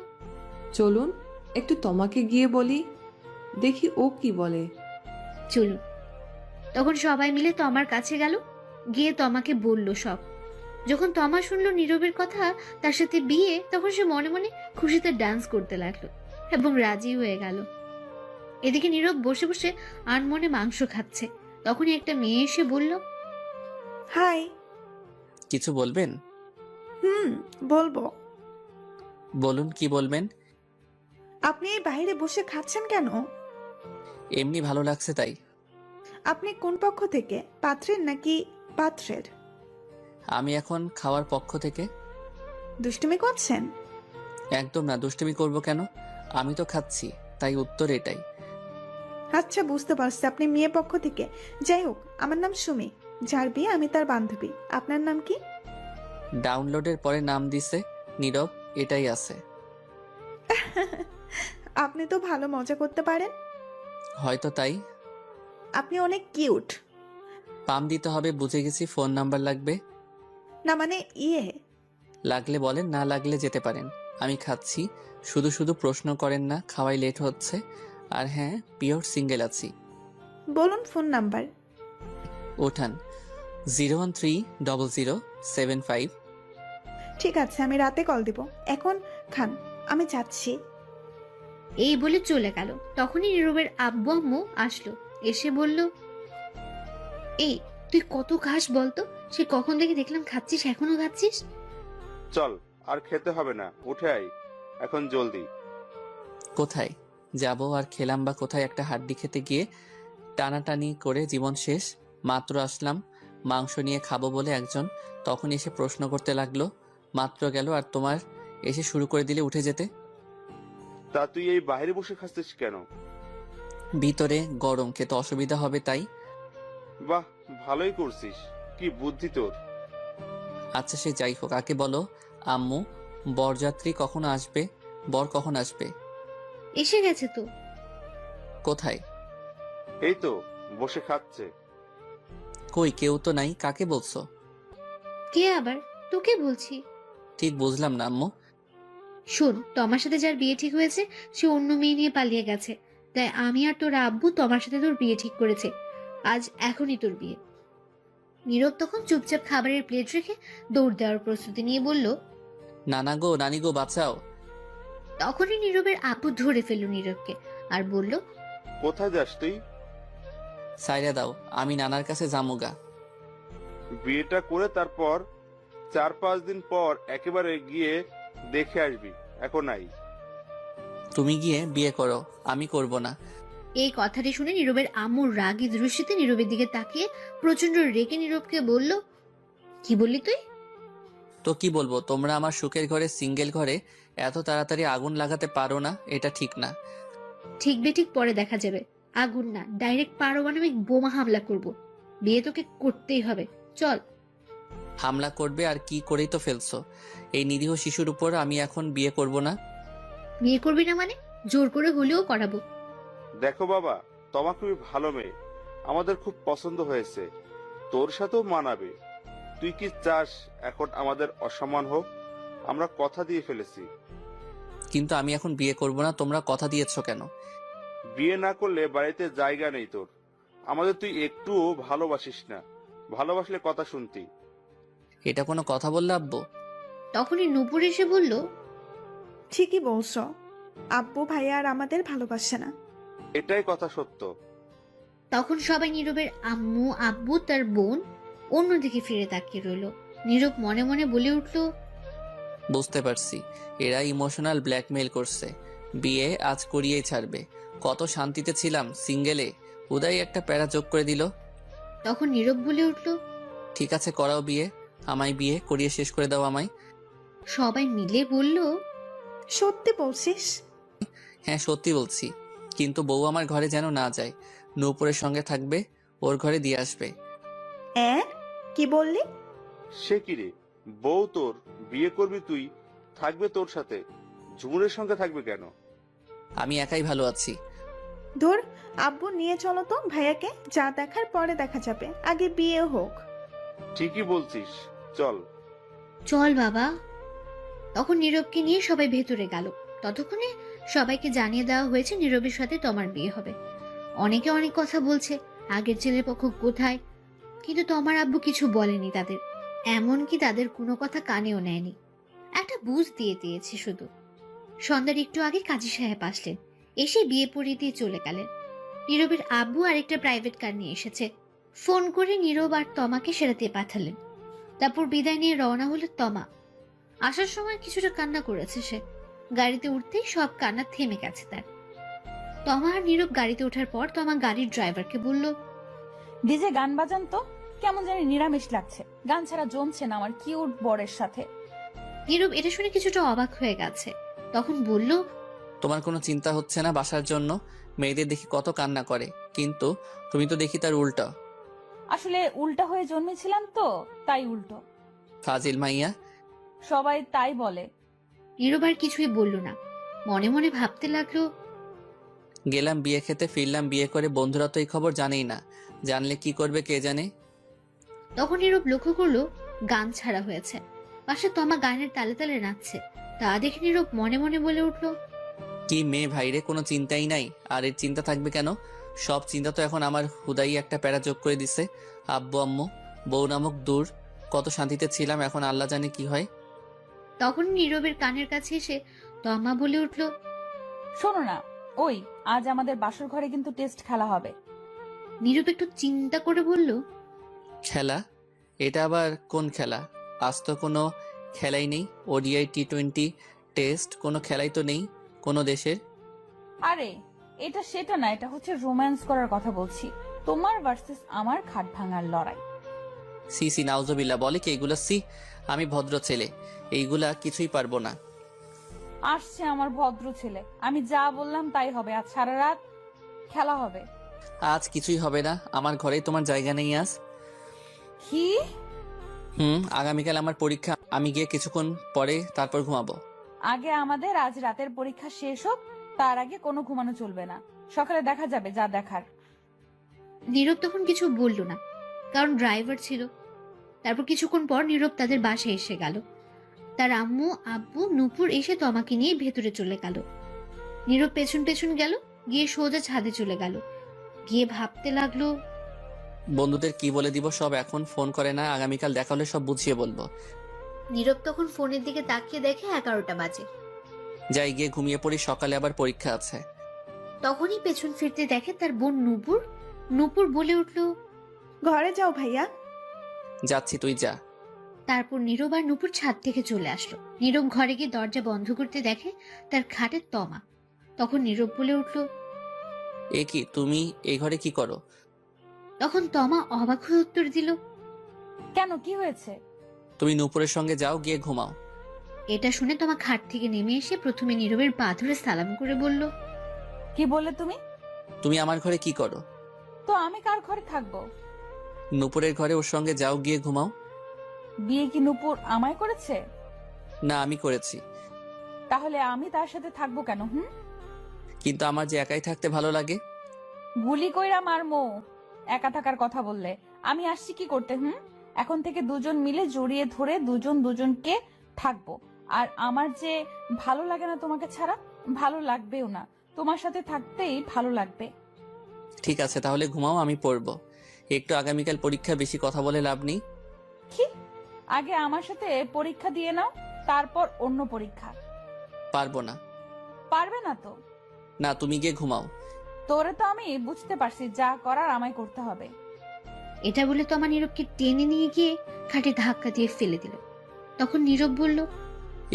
চলুন একটু তোমাকে গিয়ে বলি, দেখি ও কি বলে।
চলুন। তখন সবাই মিলে তমার কাছে গেল, গিয়ে তমাকে বলল সব। যখন তমা শুনলো নীরবের কথা, তার সাথে বিয়ে, তখন সে মনে মনে খুশিতে ডান্স করতে লাগলো এবং রাজি হয়ে গেল। এদিকে নীরব বসে বসে আনমনে মাংস খাচ্ছে। তখনই একটা মেয়ে এসে বলল,
হাই।
কিছু বলবেন?
বলবো।
বলুন, কি বলবেন?
আপনি এই বাইরে বসে খাচ্ছেন কেন?
এমনি ভালো লাগছে তাই।
আপনি কোন পক্ষ থেকে, পাত্রের নাকি পাত্রের?
আমি এখন খাওয়ার পক্ষ থেকে।
দুষ্টুমি করছেন?
একদম না, দুষ্টুমি করব কেন? আমি তো খাচ্ছি, তাই উত্তর এটাই।
আচ্ছা, বুঝতে পারছি আপনি মেয়ে পক্ষ থেকে। যাই হোক, আমার নাম সুমি, যার বিয়ে আমি তার বান্ধবী। আপনার নাম কি?
ডাউনলোডের পরে নাম দিছে নীরব, এটাই আছে।
আপনি তো ভালো মজা করতে পারেন।
হয়তো তাই।
আপনি অনেক কিউট।
পাম দিতে হবে, বুঝে গেছি। ফোন নাম্বার লাগবে?
না মানে
লাগলে বলেন, না লাগলে যেতে পারেন। আমি খাচ্ছি, শুধু শুধু প্রশ্ন করেন না, খাওয়াই লেট হচ্ছে। আর হ্যাঁ, পিওর সিঙ্গেল আছি।
বলুন ফোন নাম্বার।
ওঠান 0130075।
ঠিক আছে, আমি রাতে কল দিব। এখন খান, আমি যাচ্ছি।
এই বলে চলে গেল। তখনই নীরবের আব্বু আম্মু আসলো, এসে বলল, এই তুই কত খাস বলতো? সে কখন থেকে দেখলাম খাচ্ছিস, এখনো খাচ্ছিস?
চল, আর খেতে হবে না, উঠে আই এখন জলদি।
কোথায় যাব আর খেলাম বা কোথায়? একটা হাড্ডি খেতে গিয়ে টানাটানি করে জীবন শেষ। মাত্র আসলাম মাংস নিয়ে খাবো বলে একজন, তখন এসে প্রশ্ন করতে লাগলো। মাত্র গেল আর তোমার এসে শুরু করে দিলে উঠে যেতে।
তা তুই এই বাইরে বসে খাচ্ছিস কেন?
ভিতরে গরম, খেতে অসুবিধা হবে তাই।
বাহ, ভালোই করছিস, কি বুদ্ধি তোর।
আচ্ছা সে যাই হোক, আগে বলো আম্মু, বরযাত্রী কখন আসবে? বর কখন আসবে?
এসে গেছে তো।
কোথায়?
এই তো বসে খাচ্ছে।
কই, কেউ তো নাই, কাকে বলছো?
কে আবার? তোকে বলছি।
ঠিক বুঝলাম না আম্মু।
শোন, তোমার সাথে যার বিয়ে ঠিক হয়েছে সে অন্য মেয়ে নিয়ে পালিয়ে গেছে, তাই আমি আর তোর আব্বু তোমার সাথে তোর বিয়ে ঠিক করেছে। আজ এখনই তোর বিয়ে। নীরব তখন চুপচাপ খাবারের প্লেট রেখে দৌড় দেওয়ার প্রস্তুতি নিয়ে বলল।
নানা গো, নানি গো, বাঁচাও।
তখনই নীরবের আপু ধরে ফেলল নীরবকে আর বলল,
কোথায় যাস তুই?
সাইরা দাও, আমি নানার কাছে জামুগা।
বিয়েটা করে তারপর 4-5 দিন পর একেবারে গিয়ে দেখে আসবি, এখন নাই।
তুমি গিয়ে বিয়ে করো, আমি করব না।
এই কথাটি শুনে নীরবের আম্মুর রাগী দৃষ্টিতে নীরবের দিকে তাকিয়ে প্রচন্ড রেগে নীরবকে বলল, কি বললি তুই?
তো কি বলবো, তোমরা আমার সুখের ঘরে, সিঙ্গেল ঘরে এত তাড়াতাড়ি আগুন লাগাতে পারো না, এটা ঠিক না।
ঠিক বেঠিক পরে দেখা যাবে। আগুন না, ডাইরেক্ট পারমাণবিক বোমা হামলা করব। বিয়ে তোকে করতেই হবে, চল।
হামলা করবে আর কি করেই তো ফেলছো। এই নিরীহ শিশুর উপর আমি এখন বিয়ে করব না।
বিয়ে করবি না মানে? জোর করে হলেও করাবো।
দেখো বাবা, তোমা খুবই ভালো মেয়ে, আমাদের খুব পছন্দ হয়েছে, তোর সাথেও মানাবে। তুই কি চাস এখন আমাদের অসম্মান হোক? আমরা কথা দিয়ে ফেলেছি।
কিন্তু আমি এখন বিয়ে করব না, তোমরা কথা দিয়েছো কেন?
বিয়ে না করলে বাড়িতে জায়গা নেই তোর। আমাদের তুই একটুও ভালোবাসিস না, ভালোবাসলে কথা শুনতি।
এটা কোনো কথা বললে আব্বু?
তখনই নূপুর এসে বলল,
ঠিকই বলছো, আব্বু ভাইয়া আর আমাদের ভালোবাসে না।
এটাই কথা সত্য।
তখন সবাই নীরবের আম্মু, আব্বু, তার বোন অন্যদিকে ফিরে তাকিয়ে রইল। নীরব মনে মনে বলে উঠল,
বুঝতে পারছি, এরা ইমোশনাল ব্ল্যাকমেইল করছে। বিয়ে আজ করিয়েই ছাড়বে। কত শান্তিতে ছিলাম সিঙ্গেলে, উদয় একটা প্যারা যোগ করে দিল।
তখন নীরব বলে উঠল,
ঠিক আছে, করাও বিয়ে, আমায় বিয়ে করিয়ে শেষ করে দাও আমায়।
সবাই মিলে বলল,
সত্যি বলছিস?
হ্যাঁ সত্যি বলছি, কিন্তু বউ আমার ঘরে যেন না যায়, নূপুরের সঙ্গে থাকবে, ওর ঘরে দিয়ে আসবে।
কি বললি?
সে কি রে, বউ তোর, বিয়ে করবি তুই, থাকবে তোর সাথে, ঝুমুরের সঙ্গে থাকবে কেন?
আমি একাই ভালো আছি।
ধর, আব্বু নিয়ে চলো তো ভাইয়াকে, যা দেখার পরে দেখা যাবে, আগে বিয়ে হোক।
ঠিকই বলছিস, চল।
চল বাবা। তখন নীরবকে নিয়ে সবাই ভেতরে গেল। ততক্ষণে সবাইকে জানিয়ে দেওয়া হয়েছে নীরবের সাথে তমার বিয়ে হবে। অনেকে অনেক কথা বলছে, আগের ছেলের পক্ষ কোথায়, কিন্তু তমার আব্বু কিছু বলেনি তাদের, এমনকি তাদের কোনো কথা কানেও নেয়নি। একটা বুঝ দিয়ে দিয়েছে শুধু। সন্ধ্যার একটু আগে কাজী সাহেব আসলেন, এসে বিয়ে পড়িয়ে দিয়ে চলে গেলেন। নীরবের আব্বু আরেকটা প্রাইভেট কার নিয়ে এসেছে। ফোন করে নীরব আর তমাকে সেরাতে পাঠালেন। তারপর বিদায় নিয়ে রওনা হলো তমা। আসার সময় কিছুটা কান্না করেছে সে। গাড়িতে উঠতেই সব কান্না থেমে গেছে তার। তমা আর নীরব গাড়িতে ওঠার পর তমা গাড়ির ড্রাইভারকে বলল,
ডিজে গান বাজান তো, কেমন জানি নিরামিষ লাগছে, গান ছাড়া জমছে না আমার কিউট বরের সাথে।
নীরব এটা শুনে কিছুটা অবাক হয়ে গেছে। তখন বলল,
তোমার কোনো চিন্তা হচ্ছে না বাসার জন্য? মেয়েদের দেখি কত কান্না করে, কিন্তু তুমি তো দেখি তার উল্টা।
আসলে উল্টা হয়ে জন্মেছিলাম তো, তাই উল্টো।
ফাজিল মাইয়া।
সবাই তাই বলে।
নীরব আর কিছুই বলল না। মনে মনে ভাবতে লাগলো,
গেলাম বিয়ে খেতে, ফিরলাম বিয়ে করে, বন্ধুরা তো এই খবর জানেই না, জানলে কি করবে কে জানে।
তখন নীরব লক্ষ্য করলো গান ছাড়া হয়েছে। পাশে তমা গানের তালে তালে নাচছে। তা দেখে নীরব মনে মনে বলে উঠল,
কি মেয়ে ভাইরে, কোনো চিন্তাই নাই। আর এর চিন্তা থাকবে কেন? সব চিন্তা তো এখন আমার হুদাই একটা প্যারা যোগ করে দিছে। আব্বু আম্মু, বউ নামক দূর, কত শান্তিতে ছিলাম, এখন আল্লাহ জানে কি হয়।
তখন নীরবের কানের কাছে এসে তমা বলে উঠল,
শোনো না, ওই আজ আমাদের বাসর ঘরে কিন্তু টেস্ট খেলা হবে।
নীরব একটু চিন্তা করে বলল,
খেলা? এটা আবার কোন খেলা? আজ তো কোনো খেলাই নেই। ওডিআই, টি20, টেস্ট, কোনো খেলাই তো নেই কোনো দেশের।
আরে এটা সেটা না, এটা হচ্ছে রোম্যান্স করার কথা বলছি, তোমার ভার্সেস আমার খাট ভাঙার লড়াই।
সি সি, নাউজুবিল্লাহ, বলে কি এইগুলা? সি, আমি ভদ্র ছেলে, এইগুলা কিছুই পারবো না।
আসছে আমার ভদ্র ছেলে, আমি যা বললাম তাই হবে, আজ সারা রাত খেলা হবে।
আজ কিছুই হবে না, আমার ঘরেই তোমার জায়গা নেই আজ।
কি?
আগামীকাল আমার পরীক্ষা, আমি গিয়ে কিছুক্ষণ পরে তারপর ঘুমাবো।
আগে আমাদের আজ রাতের পরীক্ষা শেষ হোক, তার আগে কোনো ঘুমানো চলবে না, সকালে দেখা যাবে যা দেখার।
নীরব তখন কিছু বলল না, কারণ ড্রাইভার ছিল। তারপর কিছুক্ষণ পর নীরব তাদের বাসায় এসে গেল। তার আম্মু, আব্বু, নূপুর এসে তমাকে নিয়ে ভেতরে চলে গেল। নীরব পেছন পেছন গেল, গিয়ে সোজা ছাদে চলে গেল। গিয়ে ভাবতে লাগলো,
বন্ধুদের কি বলে দিব সব, এখন ফোন করে না, আগামীকাল দেখা হলে সব বুঝিয়ে বলবো।
নীরব তখন ফোনের দিকে তাকিয়ে দেখে 11টা বাজে।
যাই গিয়ে ঘুমিয়ে পড়ি, সকালে আবার পরীক্ষা আছে।
তখনই পেছন ফিরতে দেখে তার বোন নূপুর। নূপুর বলে উঠল,
ঘরে যাও ভাইয়া।
যাচ্ছি, তুই যা।
তারপর নীরব আর নূপুর ছাদ থেকে চলে আসলো। নীরব ঘরে গিয়ে দরজা বন্ধ করতে দেখে তার খাটে তমা। তখন নীরব বলে উঠল,
এ কি, তুমি এই ঘরে কি করো?
তখন তমা অবাক হয়ে উত্তর দিল,
কেন, কি হয়েছে?
তুমি নূপুরের সঙ্গে যাও, গিয়ে ঘুমাও।
এটা শুনে তমা খাট থেকে নেমে এসে প্রথমে নীরবের পা ধরে সালাম করে বলল,
কি বললে তুমি?
তুমি আমার ঘরে কি করো?
তো আমি কার ঘরে থাকবো?
নূপুরের ঘরে, ওর সঙ্গে যাও, গিয়ে ঘুমাও।
বিয়ে কি নূপুর আমায় করেছে?
না, আমি করেছি।
তাহলে আমি তার সাথে থাকবো কেন?
কিন্তু আমার যে একাই থাকতে ভালো লাগে।
গুলি কইরা মারমো একা থাকার কথা বললে। আমি আসছি কি করতে? এখন থেকে দুজন মিলে জড়িয়ে ধরে দুজন দুজনকে থাকবো। আর আমার যে ভালো লাগে না তোমাকে ছাড়া, ভালো লাগবেও না। তোমার সাথে থাকতেই ভালো লাগবে।
ঠিক আছে, তাহলে ঘুমাও, আমি পড়বো একটু। আগামীকাল পরীক্ষা, বেশি কথা বলে লাভ নেই।
কি? আগে আমার সাথে পরীক্ষা দিয়ে নাও, তারপর অন্য পরীক্ষা।
পারবো না।
পারবে না তো?
না, তুমি গিয়ে ঘুমাও।
তোরে তো আমি বুঝতে পারছি, যা করার আমায় করতে হবে।
এটা বলে তমা নীরবকে টেনে নিয়ে গিয়ে খাটে ধাক্কা দিয়ে ফেলে দিল। তখন নীরব বলল,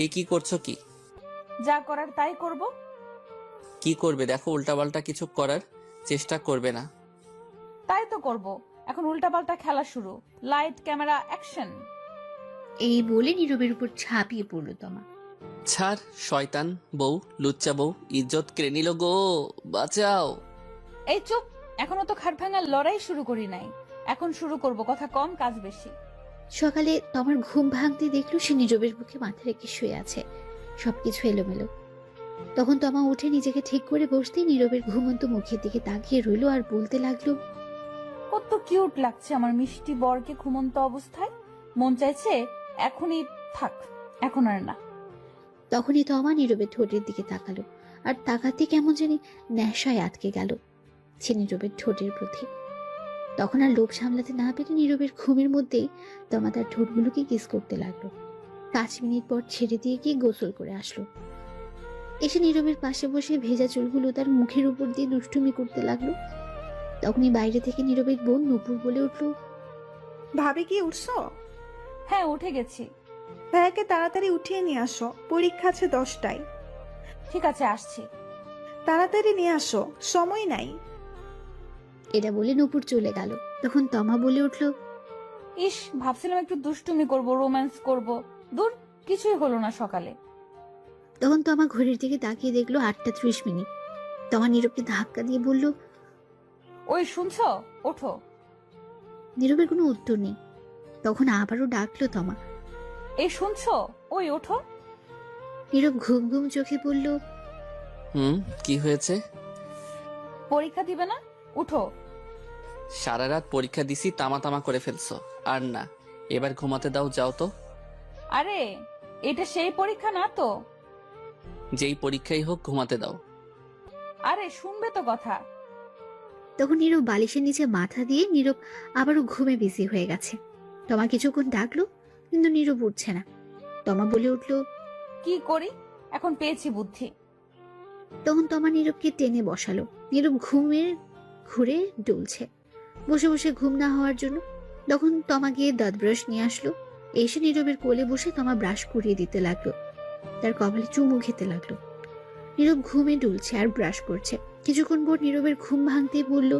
এই কি করছো? কি
যা করার তাই করব।
কি করবে? দেখো, উল্টাপাল্টা কিছু করার চেষ্টা করবে না।
তাই তো করব। এখন উল্টাপাল্টা খেলা শুরু। Light, camera, action.
এই বলে নীরবের উপর ঝাঁপিয়ে পড়ল তমা।
ছাড়, শয়তান বউ, লুচ্চা বউ, ইজ্জত কেড়ে নিল গো, বাঁচাও।
এই চুপ, এখনো তো খাট ভাঙার লড়াই শুরু করি নাই। এখন শুরু করব, কথা কম কাজ বেশি।
সকালে তমার ঘুম ভাঙতে দেখলো সে নীরবের বুকে মাথা রেখে শুয়ে আছে, সবকিছু এলোমেলো। তখন তমা উঠে নিজেকে ঠিক করে বসতেই নীরবের ঘুমন্ত মুখের দিকে তাকিয়ে রইল আর বলতে লাগলো,
কত কিউট লাগছে আমার মিষ্টি বরকে ঘুমন্ত অবস্থায়। মন চাইছে এখনই থাক, এখন আর না।
তখনই তমা নীরবের ঠোঁটের দিকে তাকালো, আর তাকাতে কেমন জানি নেশায় আটকে গেল সে নীরবের ঠোঁটের প্রতি। তখন আর লোভ সামলাতে না পেরে নীরবের ঘুমের মধ্যেই তমা তার ঠোঁটগুলোকে কিস করতে লাগলো। 5 মিনিট পর ছেড়ে দিয়ে গিয়ে গোসল করে আসলো। এসে নীরবের পাশে বসে ভেজা চুলগুলো তার মুখের উপর দিয়ে দুষ্টুমি করতে লাগলো। তখনই বাইরে থেকে নীরবের বোন নূপুর বলে উঠলো,
ভাবি কি উঠছো?
হ্যাঁ, উঠে গেছি।
ভাইয়াকে তাড়াতাড়ি উঠিয়ে নিয়ে আসো, পরীক্ষা আছে 10টায়।
ঠিক আছে, আসছি।
তাড়াতাড়ি নিয়ে আসো, সময় নাই।
এটা বলে নূপুর চলে গেল। তখন তমা বলে উঠলো,
ইস, ভাবছিলাম একটু দুষ্টুমি করব, রোম্যান্স করব। দূর, কিছুই হলো না সকালে।
তখন তমা ঘড়ির দিকে তাকিয়ে দেখলো 8টা 30 মিনিট। তমা নীরবকে ধাক্কা দিয়ে বলল,
ওই শুনছো, ওঠো।
নীরবের কোনো উত্তর নেই। তখন আবারও ডাকলো তমা।
এই শুনছো, ওই ওঠো।
নীরব ঘুম ঘুম চোখে বলল,
কি হয়েছে?
পরীক্ষা দিবে না? উঠো।
সারা রাত পরীক্ষা দিছি, তামা তামা করে ফেলছো। আর না, এবার ঘুমাতে দাও, যাও তো।
আরে, এটা সেই পরীক্ষা না তো।
যেই পরীক্ষাই হোক, ঘুমাতে দাও।
আরে শুনবে তো কথা।
তখন নীরব বালিশের নিচে মাথা দিয়ে নীরব আবারও ঘুমে বিজি হয়ে গেছে। তমা কিছুক্ষণ ডাকলো, কিন্তু নীরব উঠছে না। তমা বলে উঠলো,
কি করি, এখন পেয়েছি বুদ্ধি।
তখন তমা নীরবকে টেনে বসালো। নীরব ঘুমের ঘুরে ডুলছে, বসে বসে ঘুম না হওয়ার জন্য। তখন তমা গিয়ে দাঁত ব্রাশ নিয়ে আসলো। এসে নীরবের কোলে বসে তমা ব্রাশ করিয়ে দিতে লাগলো, তার কপালে চুমু খেতে লাগলো। নীরব ঘুমে ডুলছে আর ব্রাশ করছে। কিছুক্ষণ পর নীরবের ঘুম ভাঙতেই বলল,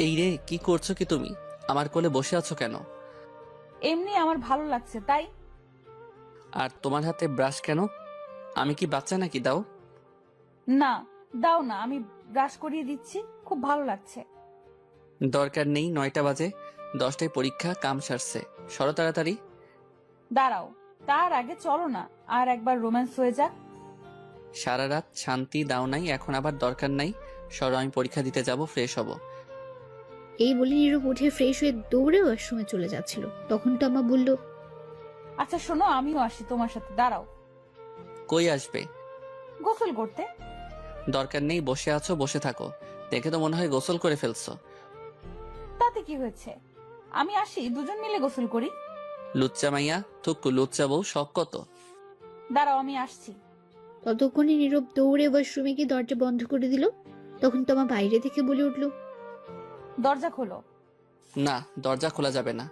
এই রে, কি করছো কি তুমি? আমার কোলে বসে আছো কেন?
এমনি আমার ভালো লাগছে তাই।
আর তোমার হাতে ব্রাশ কেন? আমি কি বাচ্চা নাকি? দাও।
না, দাও না, আমি ব্রাশ করিয়ে দিচ্ছি, খুব ভালো লাগছে।
দরকার নেই, 9টা বাজে, 10টায় পরীক্ষা, কাম সারছে, সরো তাড়াতাড়ি।
দাঁড়াও, তার আগে চলো না আর একবার রোম্যান্স হয়ে যাক।
সারা রাত শান্তি দাও নাই, এখন আবার দরকার নাই, সরো, আমি পরীক্ষা দিতে যাব, ফ্রেশ হব।
এই বলে নীরব উঠে ফ্রেশ হয়ে দৌড়ে ওয়াশরুমে চলে যাচ্ছিল। তখন তমা বলল,
আচ্ছা শোনো, আমিও আসি তোমার সাথে, দাঁড়াও।
কই আসবে?
গোসল করতে।
দরকার নেই, বসে আছো, বসে থাকো, দেখে তো মনে হয় গোসল করে ফেলছো।
তাতে কি হয়েছে? আমি আসি, দুজন মিলে গোসল করি।
লুচ্চা মাইয়া থুক্কু, লুচ্চা বউ শখ কত।
দাঁড়াও, আমি আসছি।
ততক্ষণে নীরব দৌড়ে ওয়াশরুমে গিয়ে দরজা বন্ধ করে দিল। তখন তোমা বাইরে থেকে বলে উঠল,
দরজা খোলো,
না দরজা খোলা যাবে না।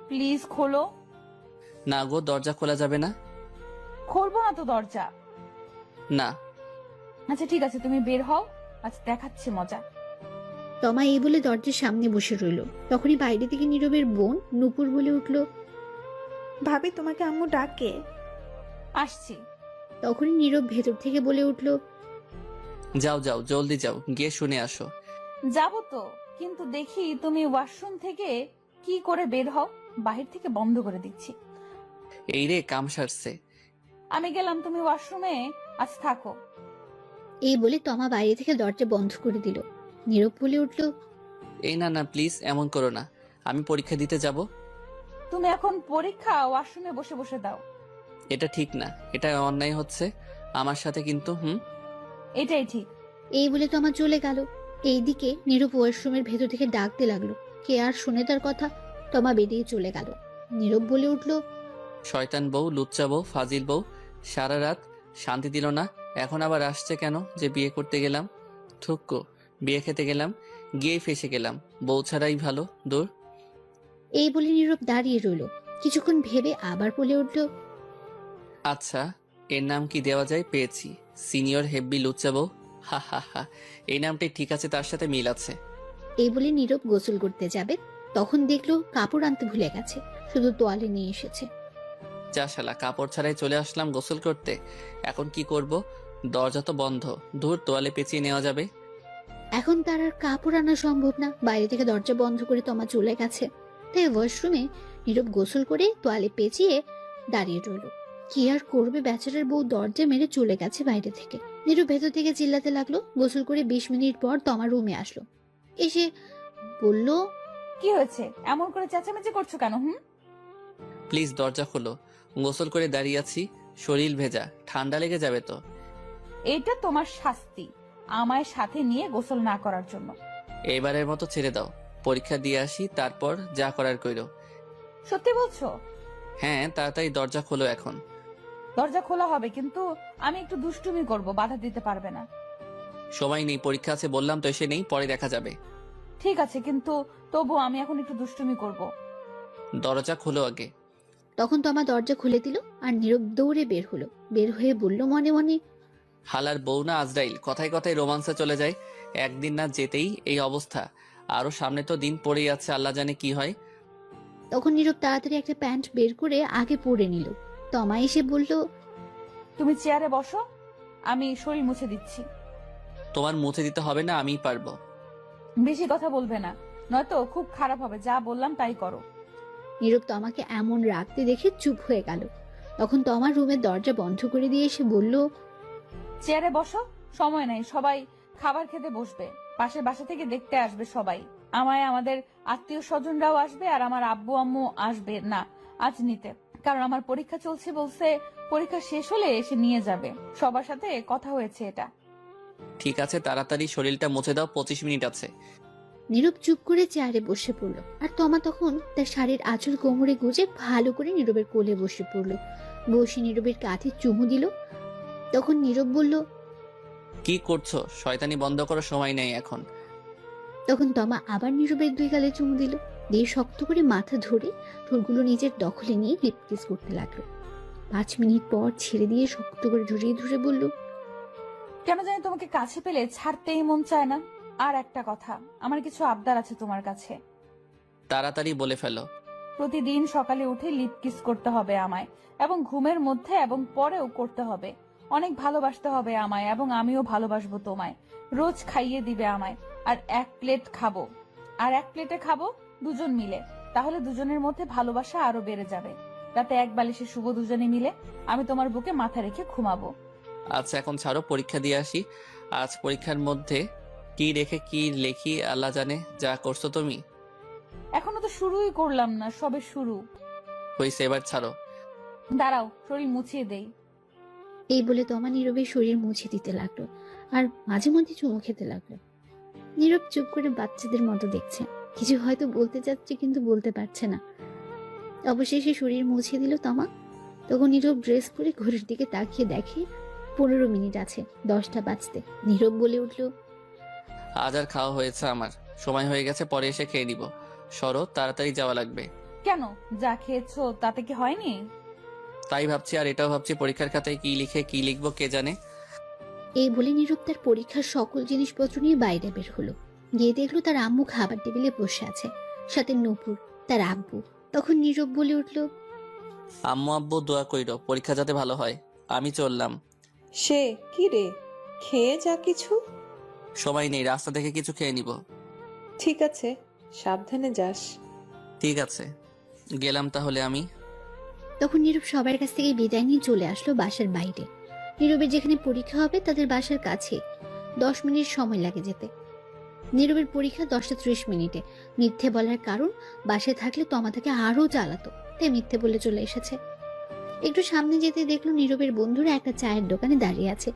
প্লিজ খোলো।
না গো, দরজা খোলা যাবে না।
খুলবো না তো দরজা।
না।
আচ্ছা ঠিক আছে, তুমি বের হও, আজ দেখাচ্ছি মজা।
তমা এই বলে দরজার সামনে বসে রইল। তখনই বাইরে থেকে নীরবের বোন নূপুর বলে উঠল,
ভাবি তোমাকে আম্মু ডাকে।
আসছি।
তখনই নীরব ভেতর থেকে বলে উঠল,
যাও যাও, জলদি যাও, গিয়ে শুনে আসো।
যাবো তো, কিন্তু দেখি তুমি ওয়াশরুম থেকে কি করে বের হও। বাহির থেকে বন্ধ করে দিচ্ছি।
এই রে, কাম সারছে।
আমি গেলাম, তুমি ওয়াশরুমে আজ থাকো।
এই বলে তমা বাইরে থেকে দরজা বন্ধ করে দিল। নীরব বলে উঠল,
এই না না, প্লিজ এমন করো না, আমি পরীক্ষা দিতে যাব।
তুমি এখন পরীক্ষা ওয়াশরুমে বসে বসে দাও।
এটা ঠিক না, এটা অন্যায় হচ্ছে আমার সাথে কিন্তু।
এটাই ঠিক।
এই বলে তমা চলে গেল। এইদিকে নীরব ওয়াশরুমের ভেতর থেকে ডাকতে লাগলো। কে আর শুনে তার কথা? তমা বেরিয়ে চলে গেল। নীরব বলে উঠল,
শয়তান বউ, লুচ্চা বউ, ফাজিল বউ, সারা রাত শান্তি দিল না, এখন আবার আসছে কেন যে বিয়ে করতে গেলাম। থুক্কো, বিয়ে খেতে গেলাম, গিয়েই ফেসে গেলাম, বউ ছাড়াই ভালো, দূর।
এই বলে নীরব দাঁড়িয়ে রইল। কিছুক্ষণ ভেবে আবার বলে উঠল,
আচ্ছা, এর নাম কি দেওয়া যায়? পেয়েছি, সিনিয়র হেব্বি লুচ্চা বউ। হা হা হা, এই নামটাই ঠিক আছে, তার সাথে মিল আছে।
এই বলে নীরব গোসল করতে যাবে। তখন দেখলো কাপড় আনতে ভুলে গেছে, শুধু তোয়ালে নিয়ে এসেছে।
যা শালা, কাপড় ছাড়াই চলে আসলাম গোসল করতে, এখন কি করব? দরজা তো বন্ধ, দূর, তোয়ালে পেঁচিয়ে নেওয়া যাবে।
এখন তার আর কাপড় আনা সম্ভব না। বাইরে থেকে দরজা বন্ধ করে তমা চলে গেছে। তাই ওয়াশরুমে নীরব গোসল করে তোয়ালে পেঁচিয়ে দাঁড়িয়ে রইল। কি আর করবে, বেচারার বউ দরজা মেরে চলে গেছে বাইরে থেকে। নীরব ভেতর থেকে চিল্লাতে লাগলো। গোসল করে 20 মিনিট পর তমা রুমে আসলো। এসে বলল,
কি হয়েছে? এমন করে চেঁচামেচি করছো কেন?
প্লিজ দরজা খোলো, গোসল করে দাঁড়িয়ে আছি, শরীর ভেজা, ঠান্ডা লেগে যাবে তো।
এটা তোমার শাস্তি, আমায় সাথে নিয়ে গোসল না করার জন্য।
এবারের মতো ছেড়ে দাও, পরীক্ষা দিয়ে আসি, তারপর যা করার কইরো।
সত্যি বলছো?
হ্যাঁ, তাড়াতাড়ি দরজা খোলো এখন।
দরজা খোলা হবে, কিন্তু আমি একটু দুষ্টুমি করব, বাধা দিতে পারবে না।
সময় নেই, পরীক্ষা আছে বললাম তো, এসে নেই, পরে দেখা যাবে।
ঠিক আছে, কিন্তু তবু আমি এখন একটু দুষ্টুমি করব।
দরজা খোলো আগে।
তখন তমা দরজা খুলে দিল আর নীরব দৌড়ে বের হলো। বের হয়ে বলল মনে মনে,
হালার বউ না আজরাইল, কথায় কথায় রোমান্সে চলে যায়, একদিন না যেতেই এই অবস্থা। আরো সামনে তো দিন পড়েই আছে, আল্লাহ জানে কি হয়।
তখন নীরব তাড়াতাড়ি একটা প্যান্ট বের করে আগে পরে নিল। তমা এসে বলল,
তুমি চেয়ারে বসো, আমি শরীর মুছে দিচ্ছি।
তোমার মুছে দিতে হবে না, আমিই পারবো।
বেশি কথা বলবে না, নয়তো খুব খারাপ হবে। যা বললাম তাই করো।
নীরব তমাকে এমন রাখতে দেখে চুপ হয়ে গেল। তখন তমা রুমের দরজা বন্ধ করে দিয়ে এসে বলল,
চেয়ারে বসো, সময় নাই, সবাই খাবার খেতে বসবে। পাশের বাসা থেকে দেখতে আসবে সবাই আমায়, আমাদের আত্মীয় স্বজনরাও আসবে, আর আমার আব্বু আম্মু আসবে না আজ নিতে, কারণ আমার পরীক্ষা চলছে বলছে। পরীক্ষা শেষ হলে এসে নিয়ে যাবে। সবার সাথে কথা হয়েছে এটা।
ঠিক আছে, তাড়াতাড়ি শরীরটা মুছে দাও, 25 মিনিট আছে।
নীরব চুপ করে চেয়ারে বসে পড়ল। আর তমা তখন তার শাড়ির আঁচল কোমরে গুজে ভালো করে নীরবের কোলে বসে পড়ল। বসে নীরবের কাঁধে চুমু দিল। তখন নীরব বলল,
কি করছো? শয়তানি বন্ধ করো, সময় নেই এখন।
তখন তমা আবার নীরবের 2 গালে চুমু দিল। দিয়ে শক্ত করে মাথা ধরে ঠোঁটগুলো নিজের দখলে নিয়ে লিপ কিস করতে লাগলো। 5 মিনিট পর ছেড়ে দিয়ে শক্ত করে জড়িয়ে ধরে বলল,
কেন জানি তোমাকে কাছে পেলে ছাড়তেই মন চায় না। আর একটা কথা, আমার কিছু আবদার আছে তোমার কাছে।
তাড়াতাড়ি বলে ফেলো।
প্রতিদিন সকালে উঠে লিপ কিস করতে হবে আমায়, এবং ঘুমের মধ্যে এবং পরেও করতে হবে। অনেক ভালোবাসতে হবে আমায়, এবং আমিও ভালোবাসবো তোমায়। রোজ খাইয়ে দিবে আমায়, আর 1 প্লেট খাবো, আর 1 প্লেটে খাবো দুজন মিলে। তাহলে দুজনের মধ্যে ভালোবাসা আরো বেড়ে যাবে। রাতে 1 বালিশে শুভ দুজনে মিলে। আমি তোমার বুকে মাথা রেখে ঘুমাবো।
আচ্ছা এখন ছাড়ো, পরীক্ষা দিয়ে আসি। আজ পরীক্ষার মধ্যে কি রেখে কি লেখি আল্লাহ জানে। যা করছো তুমি।
এখনো তো শুরুই করলাম না, সবে শুরু
হয়েছে, এবার ছাড়ো।
দাঁড়াও, শরীর মুছিয়ে দেই।
এই বলে তমা নীরবের শরীর মুছে দিতে লাগলো আর মাঝে মধ্যে চুমু খেতে লাগলো। নীরব চুপ করে বাচ্চাদের মতো দেখছে। কিছু হয়তো বলতে চাচ্ছে কিন্তু বলতে পারছে না। অবশেষে শরীর মুছে দিল তমা। তখন নীরব ড্রেস পরে ঘড়ির দিকে তাকিয়ে দেখে 15 মিনিট আছে 10টা বাজতে। নীরব বলে উঠল,
আজ আর খাওয়া হয়েছে আমার, সময় হয়ে গেছে, পরে এসে খেয়ে নিব। সরো, তাড়াতাড়ি যাওয়া লাগবে।
কেন, যা খেয়েছো তাতে কি হয়নি?
তাই ভাবছি, আর এটাও ভাবছি পরীক্ষার খাতায় কি লিখে কি লিখবো কে জানে।
এই বলে নীরব তার পরীক্ষার সকল জিনিসপত্র নিয়ে বাইরে বের হলো। গিয়ে দেখলো তার আম্মু খাবার টেবিলে বসে আছে, সাথে নূপুর তার আব্বু। তখন নীরব বলে উঠল,
আম্মু আব্বু দোয়া কইরো পরীক্ষা যাতে ভালো হয়। আমি চললাম।
সে কি রে, খেয়ে যা কিছু।
সময় নেই, রাস্তা দেখে কিছু খেয়ে নিব।
ঠিক আছে, সাবধানে যাস।
ঠিক আছে, গেলাম তাহলে আমি।
তখন নীরব সবার কাছ থেকে বিদায় নিয়ে চলে আসলো বাসার বাইরে। নীরবের যেখানে পরীক্ষা হবে তাদের বাসার কাছে 10 মিনিট সময় লাগে যেতে। নীরবের পরীক্ষা 10:30 মিনিটে। মিথ্যে বলার কারণ, বাসায় থাকলে তমা তাকে আরো জ্বালাতো, তাই মিথ্যে বলে চলে এসেছে। একটু সামনে যেতে দেখলো নীরবের বন্ধুরা একটা চায়ের দোকানে দাঁড়িয়ে আছে।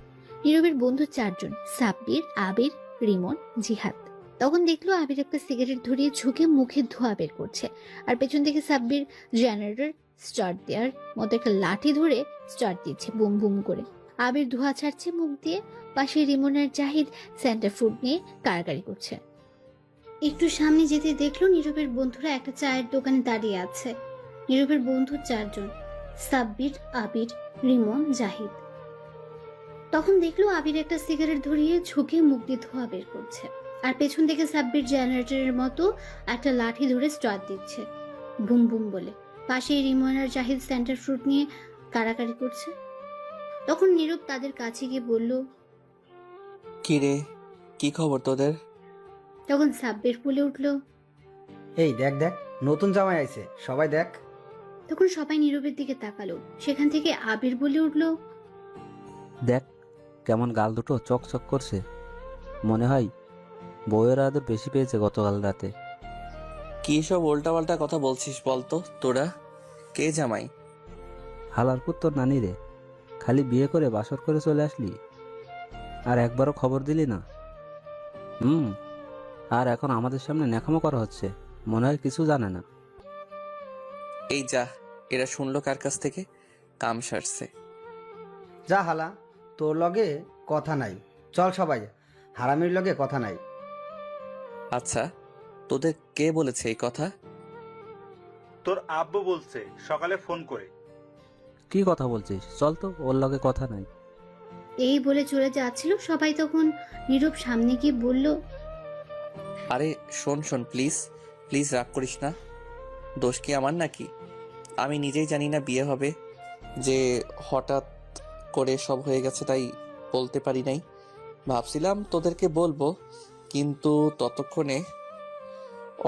নীরবের বন্ধু 4 জন, সাব্বির, আবির, রিমন, জিহাদ। তখন দেখলো আবির একটা সিগারেট ধরিয়ে ঝুঁকে মুখে ধোঁয়া বের করছে, আর পেছন থেকে সাব্বির জেনারেটর স্টার্ট দেওয়ার মতো একটা লাঠি ধরে স্টার্ট দিচ্ছে বুম বুম করে। আবির ধোঁয়া ছাড়ছে মুখ দিয়ে, পাশে রিমন আর জাহিদ সেন্টার ফুড নিয়ে কাড়াকাড়ি করছে। একটু সামনে যেতে দেখলো নীরবের বন্ধুরা একটা চায়ের দোকানে দাঁড়িয়ে আছে। নীরবের বন্ধু 4 জন, সাব্বির, আবির, রিমন, জাহিদ। তখন দেখলো আবির একটা সিগারেট ধরিয়ে ঝুঁকে মুখ দিয়ে ধোঁয়া বের করছে, আর পেছন থেকে সাব্বির জেনারেটরের মতো একটা লাঠি ধরে স্টার্ট দিচ্ছে বুম বুম বলে। পাশে রিমন আর জাহিদ সেন্টার ফ্রুট নিয়ে কাড়াকাড়ি করছে। তখন নীরব তাদের কাছে গিয়ে বলল,
কি রে, কি খবর তোদের?
তখন সাব্বির বলে উঠল।
এই দেখ দেখ, নতুন জামাই আইছে, সবাই দেখ।
তখন সবাই নীরবের দিকে তাকালো। সেখান থেকে আবির বলে উঠল,
দেখ কেমন গাল দুটো চকচক করছে, মনে হয় বউয়ের আদর বেশি পেয়েছে গতকাল রাতে।
কি সব উল্টাপাল্টা কথা বলছিস বলতো তোরা? কে জামাই?
হালারপুর তোর নানি রে, খালি বিয়ে করে বাসর করে চলে আসলি, আর একবারও খবর দিলি না। আর এখন আমাদের সামনে ন্যাকামো করা হচ্ছে, মনে হয় কিছু জানে না।
এই যা, এরা শুনলো কার কাছ থেকে? কাম সারছে।
যা হালা, তোর লগে কথা নাই, চল সবাই, হারামির লগে কথা নাই।
আচ্ছা, তোদের কে বলেছে এই কথা?
তোর আব্বু বলছে সকালে ফোন করে।
কি কথা বলছিস, চল তো, ওর লগে কথা নাই।
এই বলে চলে যাচ্ছিল। সবাই তখন নীরব সামনে গিয়ে বলল,
আরে শোন শোন, প্লিজ প্লিজ রাগ করিস না। দোষ কি আমার নাকি? আমি নিজেই জানি না বিয়ে হবে, যে হঠাৎ করে সব হয়ে গেছে, তাই বলতে পারি নাই। ভাবছিলাম তোদেরকে বলবো, কিন্তু ততক্ষণে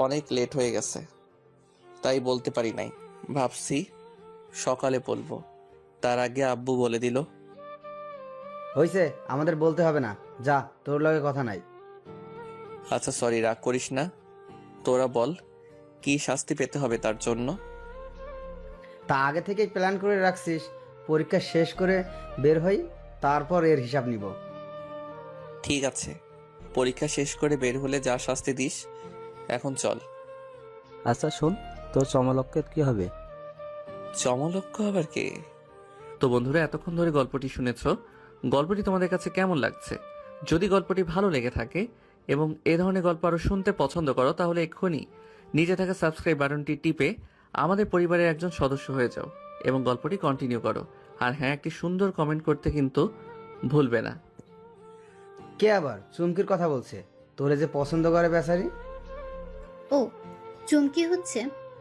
অনেক লেট হয়ে গেছে, তাই বলতে পারি নাই। ভাবছি সকালে বলবো, তার আগে আব্বু বলে দিল।
হইছে, আমাদের বলতে হবে না, যা, তোর লগে কথা নাই।
আচ্ছা সরি, রাগ করিস না। তোরা বল, কি শাস্তি পেতে হবে তার জন্য?
তা আগে থেকেই প্ল্যান করে রাখছিস, পরীক্ষা শেষ করে বের হই, তারপর এর হিসাব নিব।
ঠিক আছে, পরীক্ষা শেষ করে বের হলে যা শাস্তি দিস। এখন চল।
আচ্ছা শোন, তোর চমলক্কের কি হবে?
চমলক্ষ আবার কে? তো বন্ধুরা, এতক্ষণ ধরে গল্পটি শুনেছ। গল্পটি তোমাদের কাছে কেমন লাগছে? যদি গল্পটি ভালো লেগে থাকে এবং এ ধরনের গল্প আরও শুনতে পছন্দ করো, তাহলে এক্ষুনি নিচে থাকা সাবস্ক্রাইব বাটনটি টিপে আমাদের পরিবারের একজন সদস্য হয়ে যাও এবং গল্পটি কন্টিনিউ করো। আর হ্যাঁ, একটি সুন্দর কমেন্ট করতে কিন্তু ভুলবে না।
কে আবার চুমকির কথা বলছে? তোরে যে পছন্দ করে বেচারি।
ও, চমকি হচ্ছে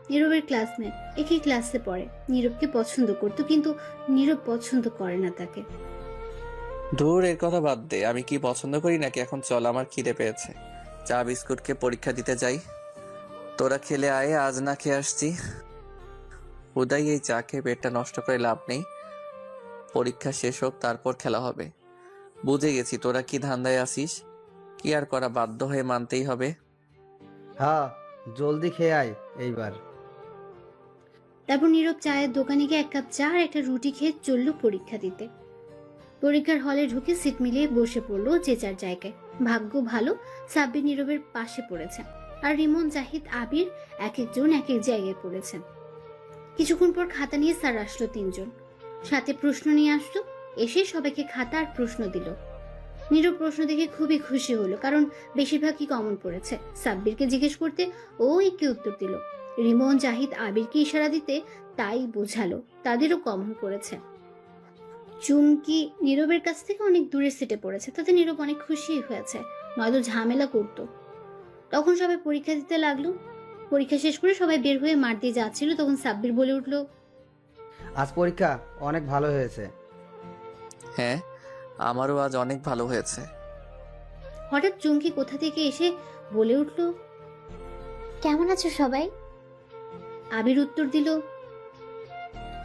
নীরবের ক্লাসমেট, একই ক্লাসে পড়ে। নীরবকে পছন্দ করতো, কিন্তু নীরব পছন্দ করে না তাকে।
দূর, এর কথা বাদ দে। আমি কি পছন্দ করি নাকি? এখন চল, আমার খিদে পেয়েছে। চা বিস্কুটকে পরীক্ষা দিতে যাই। তোরা খেলে আয়, আজ না খেয়ে আসছি। উদয়, এই চা খেয়ে পেটটা নষ্ট করে লাভ নেই। পরীক্ষা শেষ হোক, তারপর খেলা হবে। বুঝে গেছি তোরা কি ধান্দায় আসিস। কি আর করা, বাধ্য হয়ে মানতেই হবে।
হ্যাঁ, জলদি খেয়ে আয় এইবার।
তারপর নীরব চায়ের দোকানে গিয়ে 1 কাপ চা আর একটা রুটি খেয়ে চললো পরীক্ষা দিতে। পরীক্ষার হলে ঢুকে সিট মিলিয়ে বসে পড়লো যে যার জায়গায়। ভাগ্য ভালো, সাব্বির নীরবের পাশে পড়েছে। আর রিমন, জাহিদ, আবির এক একজন এক এক জায়গায় পড়েছেন। কিছুক্ষণ পর খাতা নিয়ে স্যার আসলো, 3 জন সাথে প্রশ্ন নিয়ে আসলো। এসে সবাইকে খাতা আর প্রশ্ন দিল। নীরব প্রশ্ন দেখে খুবই খুশি হলো, কারণ বেশিরভাগই কমন পড়েছে। সাব্বিরকে জিজ্ঞেস করতে ও একটি উত্তর দিল। রিমন, জাহিদ, আবিরকে ইশারা দিতে তাই বোঝালো তাদেরও কমন পড়েছে। চুমকি নীরবের কাছ থেকে অনেক দূরের সিটে পড়েছে, তাতে নীরব অনেক খুশি হয়েছে, নয়তো ঝামেলা করতো। তখন সবাই পরীক্ষা দিতে লাগলো। পরীক্ষা শেষ করে সবাই বের হয়ে মাঠ দিয়ে যাচ্ছিল, তখন সাব্বির বলে উঠল,
আজ পরীক্ষা অনেক ভালো হয়েছে।
হ্যাঁ, আমারও আজ অনেক ভালো হয়েছে।
হঠাৎ চুমকি কোথা থেকে এসে বলে উঠল,
কেমন আছো সবাই?
আবির উত্তর দিল,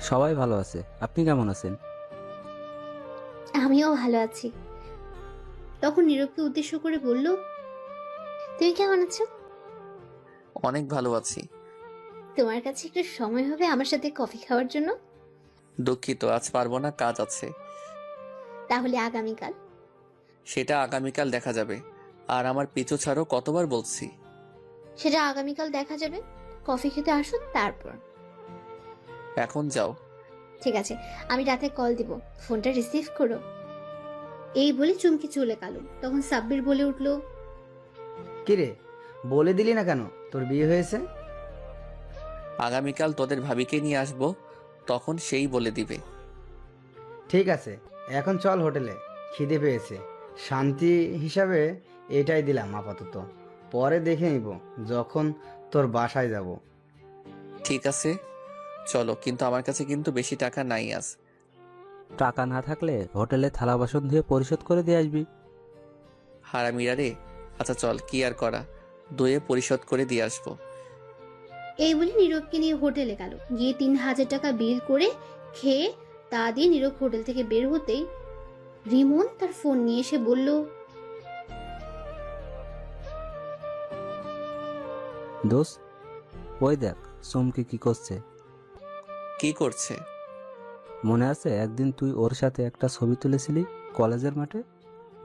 সবাই ভালো আছে, আপনি কেমন আছেন?
আমিও ভালো আছি।
তখন নীরবকে উদ্দেশ্য করে বলল,
তুমি কেমন আছো?
অনেক ভালো আছি।
তোমার কাছে একটু সময় হবে আমার সাথে কফি খাওয়ার জন্য?
দুঃখিত, আজ পারবো না, কাজ আছে।
তাহলে আগামীকাল?
সেটা আগামীকাল দেখা যাবে। আর আমার পিছু ছাড়ো, কতবার বলছি।
সেটা আগামীকাল দেখা যাবে। কফি খেতে আসো তারপর।
এখন যাও।
ঠিক আছে, আমি রাতে কল দিব, ফোনটা রিসিভ করো।
এই বলে চুমকি চলে গেল। তখন সাব্বির বলে উঠল,
কিরে, বলে দিলি না কেন তোর বিয়ে হয়েছে?
আগামীকাল তোদের ভাবিকে নিয়ে আসবো, তখন সেই বলে দিবে।
ঠিক আছে, এখন চল হোটেলে, খিদে পেয়েছে। শান্তি হিসাবে এটাই দিলাম আপাতত, পরে দেখে নিব যখন তোর বাসায় যাব।
ঠিক আছে চলো, কিন্তু আমার কাছে কিন্তু বেশি টাকা নাই আজ।
টাকা না থাকলে হোটেলে থালা বাসন ধুয়ে পরিশোধ করে দিয়ে আসবি।
হারামিরা রে। আচ্ছা চল, কি আর করা, দুয়ে পরিশোধ করে দিয়ে আসবো।
এই বলে নীরবকে নিয়ে হোটেলে গেল। গিয়ে 3000 টাকা বিল করে খেয়ে তা দিয়ে নীরব হোটেল থেকে বের হতেই রিমন তার ফোন নিয়ে এসে বলল,
দোষ, ওই দেখ চুমকি কি করছে।
কি করছে?
মনে আছে একদিন তুই ওর সাথে একটা ছবি তুলেছিলি কলেজের মাঠে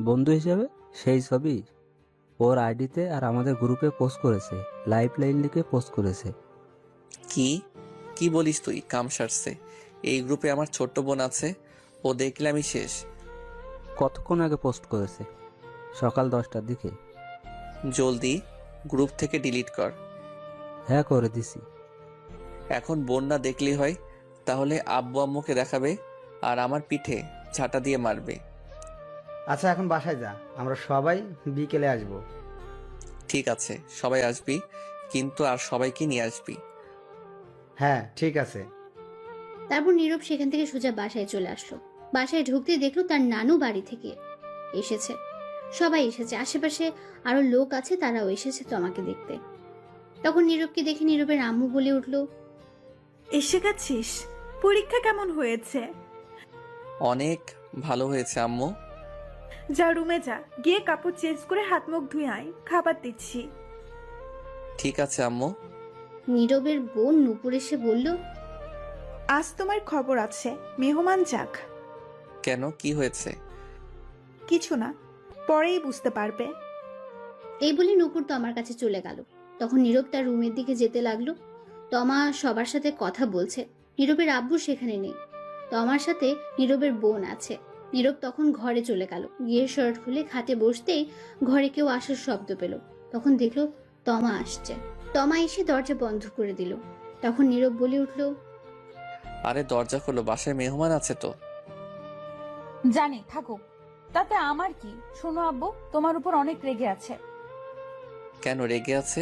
বন্ধু হিসেবে? সেই ছবি ওর আইডিতে আর আমাদের গ্রুপে পোস্ট করেছে, লাইফ লাইন লিখে পোস্ট করেছে।
কি কি বলিস তুই? কাম সারছে। এই গ্রুপে আমার ছোট্ট বোন আছে, ও দেখলে আমি শেষ।
কতক্ষণ আগে পোস্ট করেছে? সকাল 10টার দিকে।
জলদি গ্রুপ থেকে ডিলিট কর।
হ্যাঁ, করে দিছি।
এখন বোন না দেখলেই হয়, তাহলে আব্বু আম্মুকে দেখাবে আর আমার পিঠে ঝাঁটা দিয়ে মারবে।
আচ্ছা এখন বাসায় যা, আমরা সবাই বিকেলে আসব।
ঠিক আছে, সবাই আসবি, কিন্তু আর সবাইকে নিয়ে আসবি।
হ্যাঁ ঠিক আছে।
তারপর নীরব সেখান থেকে সোজা বাসায় চলে আসলো। বাসায় ঢুকতে দেখলো তার নানু বাড়ি থেকে এসেছে। সবাই এসেছে, আশেপাশে আরো লোক আছে, তারাও এসেছে তো আমাকে দেখতে। তখন নীরবকে দেখে নীরবের আম্মু বলে উঠল,
এসে গেছিস? পরীক্ষা কেমন হয়েছে?
অনেক ভালো হয়েছে আম্মু।
যা রুমে যা, গিয়ে কাপড় চেঞ্জ করে হাত মুখ ধুয়ে আয়, খাবার দিচ্ছি।
ঠিক আছে আম্মু।
নীরবের বোন নুপুর এসে বলল,
আজ তোমার খবর আছে, মেহমান যাক।
কেন, কি হয়েছে?
কিছু না, পরেই বুঝতে পারবে।
এই বলে নুপুর তো আমার কাছে চলে গেল। তখন নীরব তার রুমের দিকে যেতে লাগলো। তমা সবার সাথে কথা বলছে, নীরবের আব্বু সেখানে নেই। তমার সাথে নীরবের বোন আছে। নীরব তখন ঘরে চলে গেল। গিয়ে শার্ট খুলে খাটে বসতেই ঘরে কেউ আসার শব্দ পেল। তখন দেখলো তমা আসছে। তমা এসে দরজা বন্ধ করে দিল। তখন নীরব বলে উঠল,
আরে দরজা খোলো, বাসায় মেহমান আছে তো।
জানি, থাকুক, তাতে আমার কি। শোনো আব্বু, তোমার উপর অনেক রেগে আছে।
কেন রেগে আছে?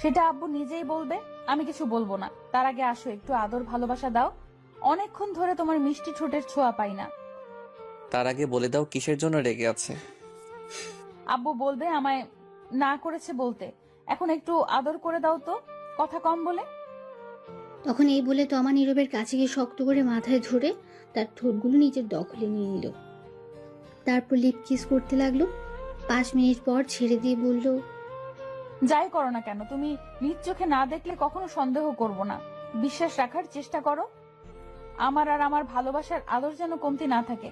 সেটা আব্বু নিজেই বলবে, আমি কিছু বলবো না। তার আগে আসো, একটু আদর ভালোবাসা দাও। অনেকক্ষণ ধরে তোমার মিষ্টি ঠোঁটের ছোঁয়া পাই না।
তার আগে বলে দাও কিসের জন্য রেগে আছে।
আব্বু বলবে আমায় না করেছে বলতে। এখন একটু আদর করে দাও তো, কথা কম বলে।
তখন এই বলে তমা নীরবের কাছে গিয়ে শক্ত করে মাথায় ধরে তার ঠোঁটগুলো নিজের দখলে নিয়ে নিল। তারপর লিপ কিস করতে লাগলো। 5 মিনিট পর ছেড়ে দিয়ে বলল,
যাই করো না কেন, তুমি নিজ চোখে না দেখলে কখনো সন্দেহ করব না। বিশ্বাস রাখার চেষ্টা করো। আমার আর আমার ভালোবাসার আদর যেন কমতি না থাকে।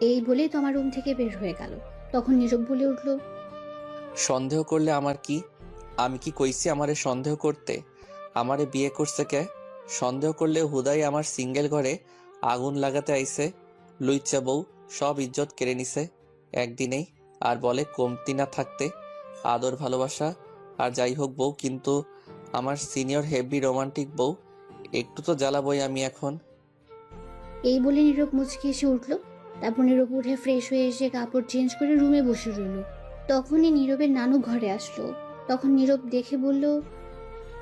এই বলেই তোমার রুম থেকে বের হয়ে গেল। তখন নীরব বলে উঠল,
সন্দেহ করলে আমার কি? আমি কি কইছি আমারে সন্দেহ করতে? আমারে বিয়ে করছে কে? সন্দেহ করলে হুদাই আমার সিঙ্গেল ঘরে আগুন লাগাতে আইছে। লুইচ্চা বউ সব ইজ্জত কেড়ে নিছে একদিনেই। আর বলে কমতি না থাকতে আদর ভালোবাসা। আর যাই হোক বউ, কিন্তু আমার সিনিয়র হেভি রোমান্টিক বউ, একটু তো জ্বালাবই আমি এখন।
এই বলে নীরব মুচকি এসে উঠল। তারপর নীরব উঠে ফ্রেশ হয়ে এসে কাপড় চেঞ্জ করে রুমে বসে রইল। তখনই নীরবের নানু ঘরে আসলো। তখন নীরব দেখে বলল,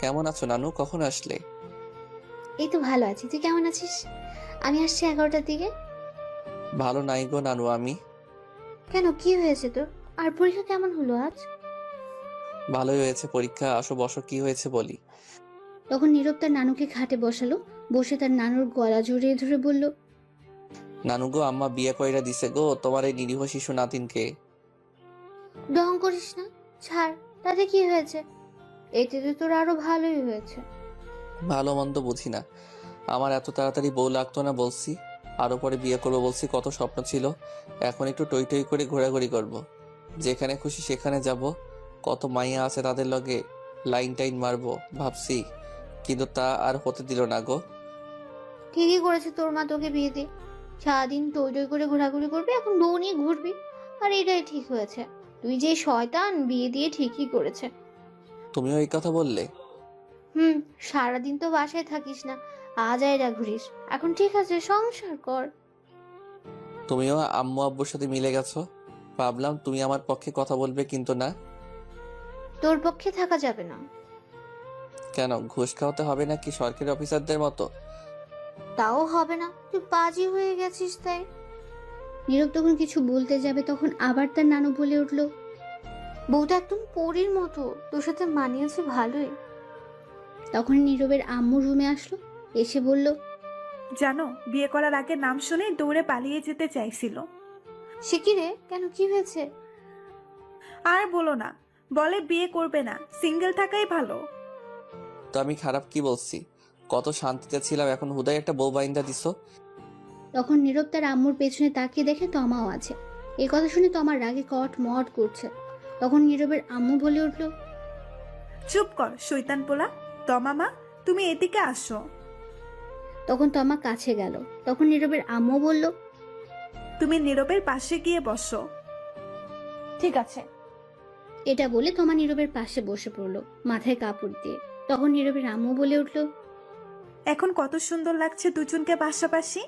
কেমন আছো নানু? কখন আসলে?
এই তো ভালো আছি, তুই কেমন আছিস? আমি আসছি 11টার দিকে।
ভালো নাই গো নানু আমি।
কেন, কি হয়েছে তোর? আর পরীক্ষা কেমন হলো আজ?
ভালোই হয়েছে পরীক্ষা। আসো বসো, কি হয়েছে বলি।
তখন নীরব তার নানুকে খাটে বসালো। বসে তার নানুর গলা জড়িয়ে ধরে বলল,
নানু গো, আম্মা বিয়ে কইরা দিছে গো তোমার এই নিরীহ শিশু নাতিনকে।
ডং করিস না, ছাড়। তাতে কি হয়েছে? এতে তো তোর আরো ভালোই হয়েছে।
ভালো মন্দ বুঝি না, আমার এত তাড়াতাড়ি বউ লাগতো না বলছি। আরো পরে বিয়ে করবো বলছি, কত স্বপ্ন ছিল। এখন একটু টই টই করে ঘোরাঘুরি করব। যেখানে খুশি সেখানে যাব। কত মাইয়া আছে তাদের লগে লাইন টাইন মারবো ভাবছি, কিন্তু তা আর হতে দিল না গো।
ঠিকই করেছে তোর মা তোকে বিয়ে দিয়ে। সারাদিন টই টই করে ঘোরাঘুরি করবি, এখন বউ নিয়ে ঘুরবি। আর এটাই ঠিক হয়েছে। তুই যে শয়তান, বিয়ে দিয়ে ঠিকই করেছে।
তুমিও এই কথা বললে?
সারাদিন তো বাসায় থাকিস না, আজ আয়রা ঘুরিস। এখন ঠিক আছে, সংসার কর।
তুমিও আম্মু আব্বুর সাথে মিলে গেছো। ভাবলাম তুমি আমার পক্ষে কথা বলবে, কিন্তু না।
তোর পক্ষে থাকা যাবে না।
কেন, ঘুষ খাওয়াতে হবে নাকি সরকারি অফিসারদের মতো?
তাও হবে না, তুই পাজি হয়ে গেছিস তাই। নীরব তখন কিছু বলতে যাবে, তখন আবার তার নানু বলে উঠল, বউটা একদম পরীর মতো, তোর সাথে মানিয়েছে ভালোই। তখন নীরবের আম্মু রুমে আসলো। এসে বলল,
জানো, বিয়ে করার আগে নাম শুনে দৌড়ে পালিয়ে যেতে চাইছিল।
সে কি রে, কেন, কি হয়েছে?
আর বলো না, বলে বিয়ে করবে না, সিঙ্গেল থাকাই ভালো।
তো আমি খারাপ কি বলছি? কত শান্তিতে ছিলাম, এখন হুদাই একটা বউ বাইন্দা দিছো।
তখন নীরব তার আম্মুর পেছনে তাকিয়ে দেখে তমাও আছে। এই কথা শুনে তমার রাগে কট মট করছে। তখন নীরবের আম্মু বলে উঠল,
চুপ কর শৈতান পোলা। তমা মা, তুমি এদিকে আসো।
তখন তমা কাছে গেল। তখন নীরবের আম্মু বলল,
তুমি নীরবের পাশে গিয়ে বসো।
ঠিক আছে।
এটা বলে তমা নীরবের পাশে বসে পড়লো, মাথায় কাপড় দিয়ে। তখন নীরবের আম্মু বলে উঠল,
এখন কত সুন্দর লাগছে দুজনকে পাশাপাশি।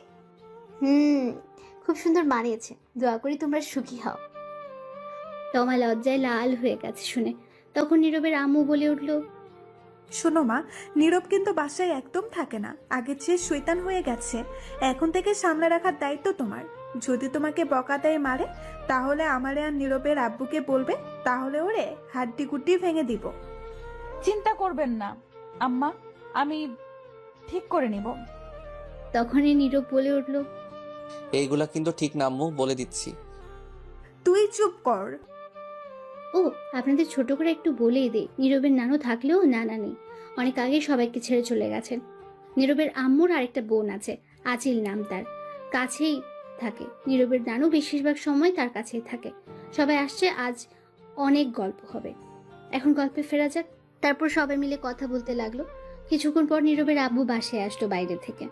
খুব সুন্দর মানিয়েছে, দোয়া করি তোমরা সুখী হও। তমা লজ্জায় লাল হয়ে গেছে শুনে। তখন নীরবের আম্মু বলে উঠল,
শোনো মা, নীরব কিন্তু বাসায় একদম থাকে না, আগের চেয়ে শৈতান হয়ে গেছে। এখন থেকে সামলে রাখার দায়িত্ব তোমার। যদি তোমাকে বকা দেয় মারে, তাহলে আমারে আর নীরবের আব্বুকে বলবে, তাহলে ওরে হাড্ডি গুড্ডি ভেঙে দিব।
চিন্তা করবেন না আম্মা, আমি ঠিক করে নিব।
তখনই নীরব বলে উঠল,
এইগুলা কিন্তু ঠিক না আম্মু, বলে দিচ্ছি।
তুই চুপ কর।
ও, আপনাদের ছোট করে একটু বলেই দে, নীরবের নানু থাকলেও নানা নেই, অনেক আগে সবাইকে ছেড়ে চলে গেছেন। নীরবের আম্মুর আরেকটা বোন আছে, আচিল নাম তার, কাছেই থাকে। নীরবের নানু বেশিরভাগ সময় তার কাছেই থাকে। সবাই আসছে, আজ অনেক গল্প হবে। এখন গল্পে ফেরা যাক। তারপর সবাই মিলে কথা বলতে লাগলো। কিছুক্ষণ পর নীরবের আব্বু বাসায় আসলো বাইরে থেকে।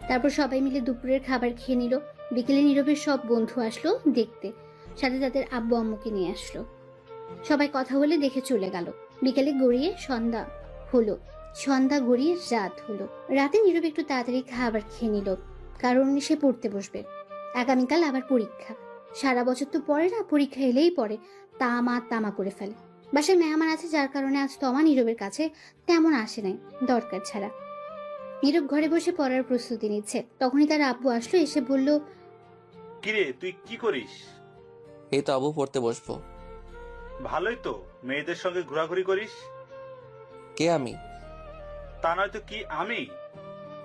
তারপর সবাই মিলে দুপুরের খাবার খেয়ে নিল। বিকেলে নীরবের সব বন্ধু আসলো দেখতে, সাথে তাদের আব্বু আম্মুকে নিয়ে আসলো। সবাই কথা বলে দেখে চলে গেল। বিকেলে গড়িয়ে সন্ধ্যা হলো। সন্ধ্যা গড়িয়ে রাত হলো। রাতে নীরব একটু তাড়াতাড়ি খাবার খেয়ে নিল, কারণ সে পড়তে বসবে। আগামীকাল আবার পরীক্ষা। সারা বছর তো পড়ে না, পরীক্ষা এলেই পড়ে তামা করে ফেলে। বাসায় মেহমান আছে, যার কারণে আজ তমা নীরবের কাছে তেমন আসে নাই, দরকার ছাড়া। নীরব ঘরে বসে পড়ার প্রস্তুতি নিচ্ছে। তখনই তার আব্বু আসলো। এসে বলল,
কিরে তুই কি করিস?
এই তো আব্বু, পড়তে বসবো।
ভালোই তো, মেয়েদের সঙ্গে ঘোরাঘুরি করিস।
কে আমি?
তা নয়তো কি আমি?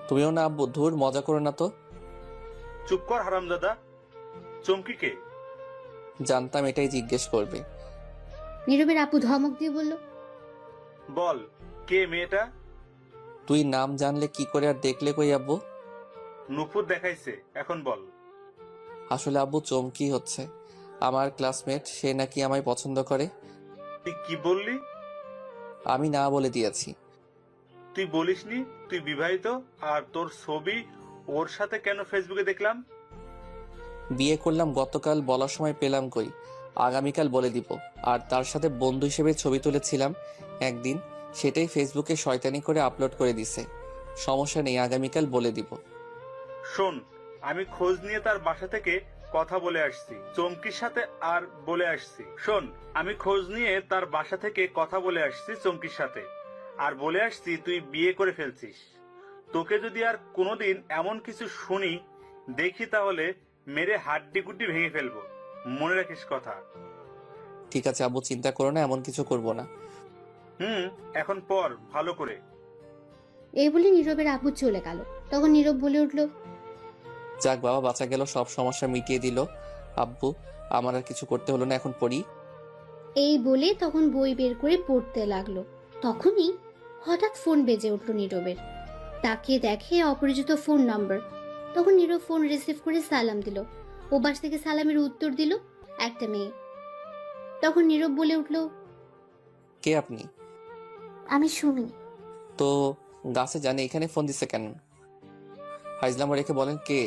তুমিও না আব্বু, ধুর মজা করো না তো।
চুপ কর হারামজাদা। চমকি কে?
জানতাম এটাই জিজ্ঞেস করবে।
নীরবের আব্বু ধমক দিয়ে বলল,
বল, কে মেয়েটা?
তুই নাম জানলে কি করে আর দেখলে কই আব্বু?
নুপুর দেখাইছে, এখন বল।
আসলে আব্বু চমকি হচ্ছে। আমার ক্লাসমেট, সে নাকি আমায় পছন্দ করে।
তুই কি বললি?
আমি না বলে দিয়েছি।
তুই বলিসনি তুই বিবাহিত, আর তোর ছবি ওর সাথে কেন ফেসবুকে দেখলাম?
বিয়ে করলাম গতকাল, বলার সময় পেলাম কই। আগামীকাল বলে দিব। আর তার সাথে বন্ধু হিসেবে ছবি তুলেছিলাম একদিন, সেটাই ফেসবুকে শয়তানি করে আপলোড করে দিছে। সমস্যা নেই, আগামীকাল বলে দিব।
শোন, আমি খোঁজ নিয়ে তার বাসা থেকে কথা বলে আসছি চমকির সাথে, আর বলে আসছি শোন, আমি খোঁজ নিয়ে তার বাসা থেকে কথা বলে আসছি চমকির সাথে, আর বলে আসছি তুই বিয়ে করে ফেলছিস। তোকে যদি আর কোনোদিন এমন কিছু শুনি দেখি, তাহলে মেরে হাড্ডি গুড্ডি ভেঙে ফেলবো, মনে রাখিস কথা।
ঠিক আছে আব্বু, চিন্তা করো না, এমন কিছু করব না।
এখন পর ভালো করে।
এই বলে নীরবের আব্বু চলে গেল। তখন নীরব বলে উঠল,
যাক বাবা, বাঁচা গেল, সব সমস্যা মিটিয়ে দিল আব্বু। আমার আর কিছু করতে হলো না, এখন পড়ি।
এই বলে তখন বই বের করে পড়তে লাগলো। তখনই হঠাৎ ফোন বেজে উঠল নীরবের। তাকে দেখে অপরিচিত ফোন নাম্বার। তখন নীরব ফোন রিসিভ করে সালাম দিল। ওপাশ থেকে সালামের উত্তর দিল একটা মেয়ে। তখন নীরব বলে উঠল,
কে আপনি?
আমি সুমি।
তো গাছে জানে, এখানে ফোন দিছে কেন? হাইজলামা রেখে বলেন কে।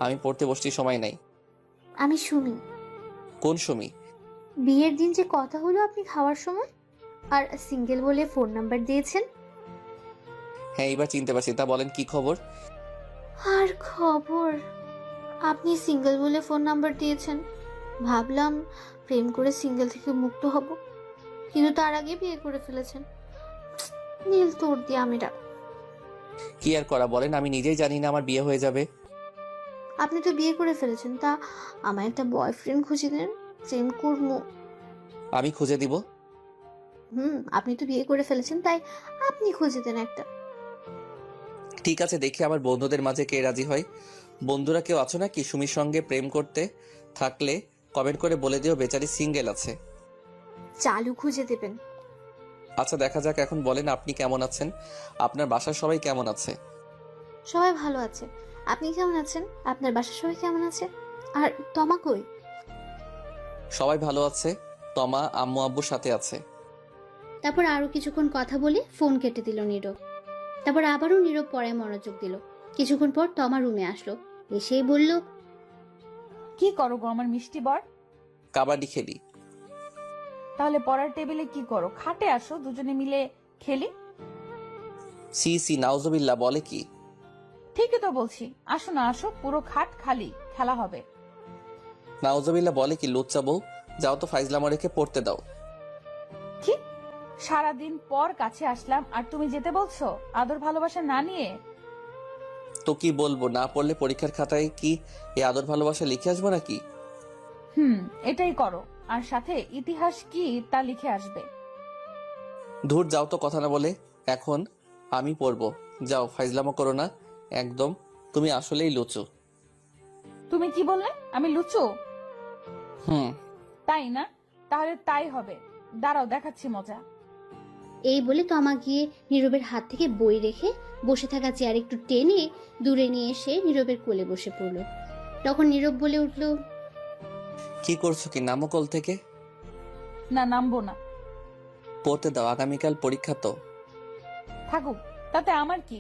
আমি পড়তে বসছি, সময় নাই।
আমি সুমি।
কোন সুমি?
বিয়ের দিন যে কথা হলো আপনি খাওয়ার সময়, আর সিঙ্গেল বলে ফোন নাম্বার দিয়েছেন।
হ্যাঁ, এবার চিনতে পারছি। তা বলেন কি খবর?
আর খবর, আপনি সিঙ্গেল বলে ফোন নাম্বার দিয়েছেন। ভাবলাম প্রেম করে সিঙ্গেল থেকে মুক্ত হব, কিন্তু তার আগে বিয়ে করে ফেলেছেন। নীল তোর দিয়ে আমিরা।
কি আর করা বলেন, আমি নিজেই জানি না আমার বিয়ে হয়ে যাবে।
আপনি তো বিয়ে করে ফেলেছেন, তা আমার একটা বয়ফ্রেন্ড খুঁজে দেন, প্রেম করবো।
আমি খুঁজে দিব।
আপনি তো বিয়ে করে ফেলেছেন, তাই আপনি খুঁজে দেন একটা।
ঠিক আছে, দেখি আমার বন্ধুদের মাঝে কে রাজি হয়। বন্ধুরা কেউ আছো নাকি সুমির সঙ্গে প্রেম করতে? থাকলে কমেন্ট করে বলে দিও বেচারি সিঙ্গেল আছে।
চালু খুঁজে দেবেন।
আচ্ছা, দেখা যাক। এখন বলেন আপনি কেমন আছেন? আপনার বাসার সবাই কেমন আছে?
সবাই ভালো আছে। আপনি কেমন আছেন? আপনার বাসার সবাই কেমন আছে? আর তমা কই?
সবাই ভালো আছে। তমা আম্মু আব্বুর সাথে আছে।
তারপর আরো কিছুক্ষণ কথা বলে ফোন কেটে দিল নীরব। তারপর আবারও নীরব পড়ায় মনোযোগ দিল। কিছুক্ষণ পর তমা রুমে আসলো। এসেই বলল,
কি করো গো আমার মিষ্টি বর?
কাবাডি খেলি।
তাহলে পড়ার টেবিলে কি করো? খাটে আসো, দুজনে মিলে খেলি।
সি সি, নাউজুবিল্লাহ, বলে কি?
ঠিকই তো বলছি, আসো না আসো, পুরো খাট খালি, খেলা হবে।
নাউজুবিল্লাহ বলে কি? লুচ্চা বউ, যাও তো ফাইজলামা রেখে পড়তে দাও।
কি? সারাদিন পর কাছে আসলাম আর তুমি যেতে বলছো আদর ভালোবাসা না নিয়ে?
তো কি বলবো, না পড়লে পরীক্ষার খাতায় কি এই আদর ভালোবাসা লিখে আসবো নাকি?
এটাই করো, আর সাথে ইতিহাস কি তা লিখে আসবে।
ধুর, যাও তো কথা না বলে। এখন আমি পড়বো, যাও, ফাইজলামা করো না একদম। তুমি আসলেই লুচু।
তুমি কি বললে? আমি লুচু?
হুম।
তাই না? তাহলে তাই হবে, দাঁড়াও দেখাচ্ছি মজা।
এই বলে তমা গিয়ে নীরবের হাত থেকে বই রেখে বসে থাকা চেয়ার একটু টেনে দূরে নিয়ে এসে নীরবের কোলে বসে পড়ল। তখন নীরব বলে উঠল,
কি করছো কি? নামো কোল থেকে।
না, নামবো না।
পড়তে দাও, আগামীকাল পরীক্ষা তো।
থাকুক, তাতে আমার কি?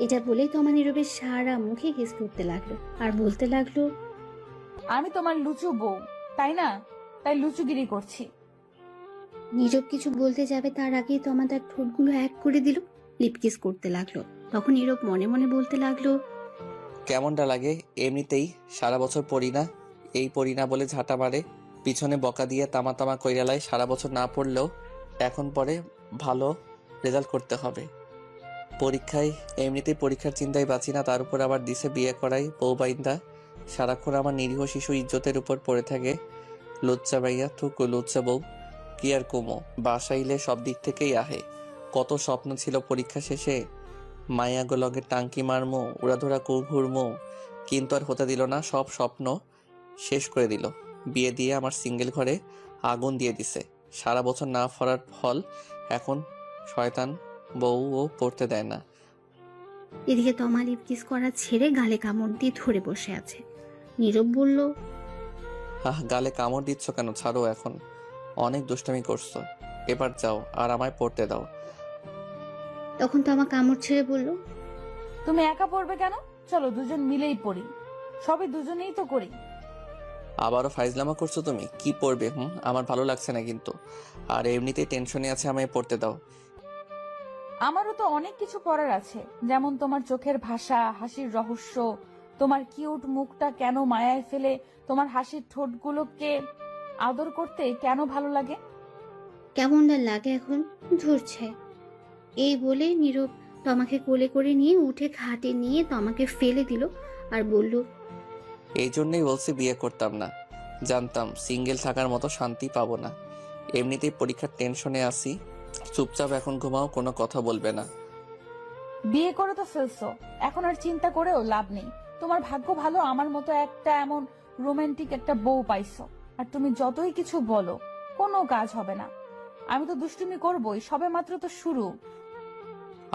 এটা বলেই তমা নীরবের সারা মুখে কিস করতে লাগলো আর বলতে লাগলো,
আমি তোমার লুচু বউ, তাই না? তাই লুচুগিরি করছি।
নীরব কিছু বলতে যাবে তার আগেই তমা তার ঠোঁটগুলো এক করে দিল, লিপকিস করতে লাগলো। তখন নীরব মনে মনে বলতে লাগলো,
কেমনটা লাগে? এমনিতেই সারা বছর পড়ি না, এই পড়ি না বলে ঝাঁটা মারে, পিছনে বকা দিয়ে তামা তামা কইরালায়। সারা বছর না পড়লেও এখন পরে ভালো রেজাল্ট করতে হবে পরীক্ষায়। এমনিতেই পরীক্ষার চিন্তায় বাঁচি না, তার উপর আবার দিছে বিয়ে করাই বউ বাইন্দা। সারাক্ষণ আমার নিরীহ শিশু ইজ্জতের উপর পড়ে থাকে। লুচ্চা ভাইয়া, থুকু লুচ্চা বউ। কি আর কমো, বাসাইলে সব দিক থেকেই আহে। কত স্বপ্ন ছিল পরীক্ষা শেষে, মায়া গোলগে টাঙ্কি মারমো, উড়াধরা কু ঘুরমো, কিন্তু আর হতে দিল না। সব স্বপ্ন শেষ করে দিল। বিয়ে দিয়ে আমার সিঙ্গেল ঘরে আগুন দিয়ে দিছে। সারা বছর না পড়ার ফল এখন শয়তান বউ ও পড়তে দেয় না।
এদিকে তমা লিপকিস করা ছেড়ে গালে কামড় দিয়ে ধরে বসে আছে। নীরব বলল,
গালে কামড় দিচ্ছ কেন? ছাড়ো এখন। অনেক দুষ্টামি করছো, এবার যাও আর আমায় পড়তে দাও।
তখন তমা কামড় ছেড়ে বলল,
তুমি একা পড়বে কেন? চলো দুজন মিলেই পড়ি, সবই দুজনেই তো করি।
আবারও ফাইজলামা করছো তুমি? কি পড়বে? আমার ভালো লাগছে না কিন্তু, আর এমনিতেই টেনশনে আছে, আমায় পড়তে দাও।
আমারও তো অনেক কিছু পড়ার আছে, যেমন তোমার চোখের ভাষা, হাসির রহস্য, তোমার কিউট মুখটা কেন মায়ায় ফেলে, তোমার হাসির ঠোঁটগুলোকে আদর করতে কেন ভালো লাগে।
কেমন না লাগে এখন, ধরছে। এই বলে নীরব তমাকে কোলে করে নিয়ে উঠে খাটে নিয়ে তমাকে ফেলে দিল আর বলল,
এই জন্যই বলছি বিয়ে করতাম না, জানতাম সিঙ্গেল থাকার মতো শান্তি পাবো না। এমনিতেই পরীক্ষার টেনশনে আছি, চুপচাপ এখন ঘুমাও, কোনো কথা বলবে না।
বিয়ে করে তো ফেলছো, এখন আর চিন্তা করেও লাভ নেই। তোমার ভাগ্য ভালো আমার মতো একটা এমন রোমান্টিক একটা বউ পাইছো। আর তুমি যতই কিছু বলো কোনো কাজ হবে না। আমি তো দুষ্টুমি করবোই, সবে মাত্র তো শুরু।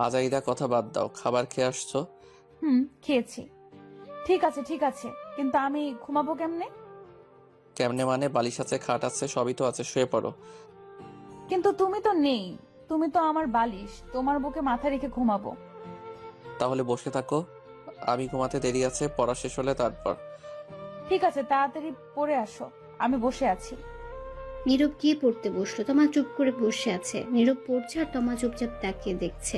আজাইদা কথা বাদ দাও, খাবার খেয়ে আসছো?
খেয়েছি। ঠিক আছে, কিন্তু আমি ঘুমাবো কেমনে?
কেমনে মানে? বালিশ আছে, খাট আছে, সবই তো আছে, শুয়ে পড়ো।
কিন্তু তুমি তো নেই, তুমি তো আমার বালিশ, তোমার বুকে মাথা রেখে ঘুমাবো।
তাহলে বসে থাকো, আমি ঘুমাতে দেরি আছে, পড়া শেষ হলে তারপর।
ঠিক আছে, তাড়াতাড়ি পড়ে আসো, আমি বসে আছি।
নীরব গিয়ে পড়তে বসলো। তমা চুপ করে বসে আছে। নীরব পড়ছে আর তমা চুপচাপ তাকিয়ে দেখছে,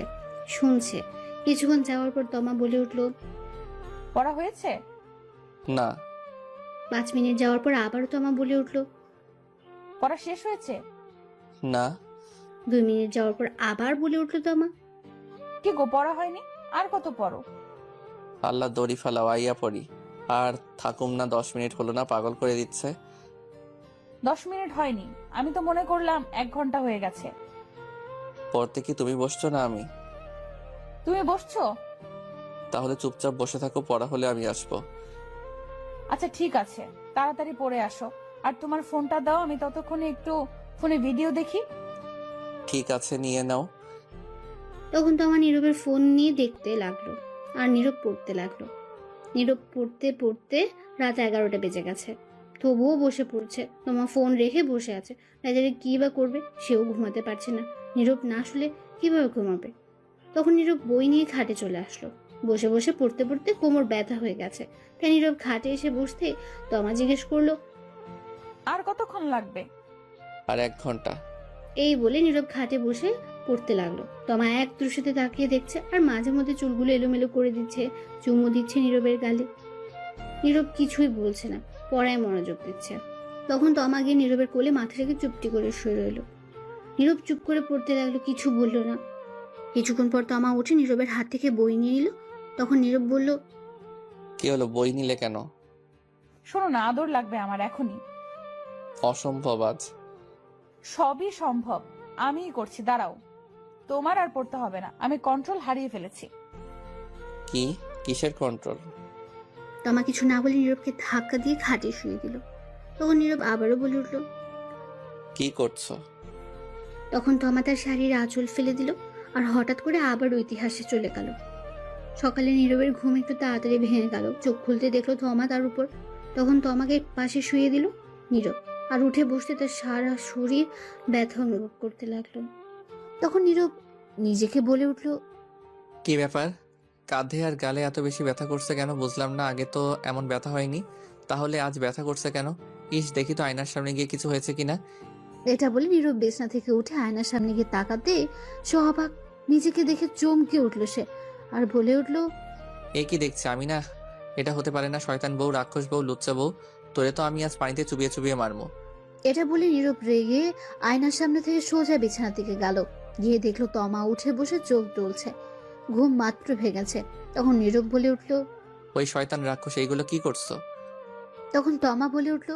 শুনছে। কিছুক্ষণ যাওয়ার পর তমা বলে উঠল,
পড়া হয়েছে?
না।
5 মিনিট যাওয়ার পর আবারও তমা বলে উঠল,
পড়া শেষ হয়েছে?
না।
2 মিনিট যাওয়ার পর আবার বলে উঠল তমা,
কি গো, পড়া হয়নি? আর কত পড়ো?
আল্লাহ দড়ি ফেলাও, আইয়া পড়ি। আর থাকুম না, 10 মিনিট হলো না, পাগল করে দিচ্ছে।
10 মিনিট হয়নি, আমি তো মনে করলাম 1 ঘন্টা হয়ে গেছে।
পড়তে কি তুমি বসছো না আমি?
তুমি বসছো?
তাহলে চুপচাপ বসে থাকো, পড়া হলে আমি আসবো।
আচ্ছা ঠিক আছে, তাড়াতাড়ি পড়ে আসো। আর তোমার ফোনটা দাও, আমি ততক্ষণে একটু ফোনে ভিডিও দেখি।
ঠিক আছে, নিয়ে নাও।
তখন তমা নীরবের ফোন নিয়ে দেখতে লাগলো আর নীরব পড়তে লাগলো। নীরব পড়তে পড়তে রাত 11টা বেজে গেছে, তবুও বসে পড়ছে। তমা ফোন রেখে বসে আছে, রাজারে কি বা করবে, সেও ঘুমাতে পারছে না। নীরব না আসলে কিভাবে ঘুমাবে? তখন নীরব বই নিয়ে খাটে চলে আসলো। বসে বসে পড়তে পড়তে কোমর ব্যথা হয়ে গেছে, তাই নীরব খাটে এসে বসতে তমা জিজ্ঞেস করলো,
আর কতক্ষণ লাগবে?
আর 1 ঘন্টা।
এই বলে নীরব খাটে বসে পড়তে লাগলো। তমা এক দৃষ্টিতে তাকিয়ে দেখছে আর মাঝে মধ্যে চুলগুলো এলোমেলো করে দিচ্ছে, চুমু দিচ্ছে নীরবের গালে। নীরব কিছুই বলছে না, পড়ায় মনোযোগ দিচ্ছে। তখন তমা গিয়ে নীরবের কোলে মাথা রেখে চুপটি করে শুয়ে রইল। নীরব চুপ করে পড়তে লাগলো, কিছু বলল না। কিছুক্ষণ পর তমা উঠে নীরবের হাত থেকে বই নিয়ে নিল। তখন নীরব বলল,
কি হলো, বই নিলে কেন?
শোনো না, আদর লাগবে আমার এখনই।
অসম্ভব আজ।
সবই সম্ভব, আমিই করছি, দাঁড়াও। তোমার আর পড়তে হবে না, আমি কন্ট্রোল হারিয়ে ফেলেছি।
কি? কিসের কন্ট্রোল?
তমা কিছু না বলে নীরবকে ধাক্কা দিয়ে খাটে শুয়ে দিল। তখন নীরব আবারও বলে উঠল,
কি করছো?
তখন তমা তার শাড়ির আঁচল ফেলে দিল আর হঠাৎ করে আবার ইতিহাসে চলে গেল। সকালে নীরবের ঘুম একটু তাড়াতাড়ি ভেঙে গেল। চোখ খুলতে দেখলো তমা তার উপর। তখন তমাকে পাশে শুয়ে দিল নীরব, আর উঠে বসতে তার সারা শরীর ব্যথা অনুভব করতে লাগলো। তখন নীরব নিজেকে বলে উঠল,
কি ব্যাপার, কাঁধে আর গালে এত বেশি ব্যথা করছে কেন? বুঝলাম না, আগে তো এমন ব্যথা হয়নি, তাহলে আজ ব্যথা করছে কেন? ইস, দেখি তো আয়নার সামনে গিয়ে কিছু হয়েছে কিনা।
এটা বলে নীরব বিছানা থেকে উঠে আয়নার সামনে গিয়ে তাকাতে সহবাক নিজেকে দেখে চমকে উঠল সে, আর বলে উঠল,
এ কি দেখছি আমি? না, এটা হতে পারে না, শয়তান বউ, রাক্ষস বউ, লুচ্চা বউ, তোরে তো আমি আজ পানিতে চুবিয়ে চুবিয়ে মারমু।
এটা বলে নীরব রেগে আয়নার সামনে থেকে সোজা বিছানা থেকে গেল। গিয়ে দেখলো তমা উঠে বসে চোখ ডলছে, ঘুম মাত্র ভেঙেছে। তখন নীরব বলে উঠল,
ওই শয়তান রাক্ষস, এইগুলো কি করছো?
তখন তমা বলে উঠল,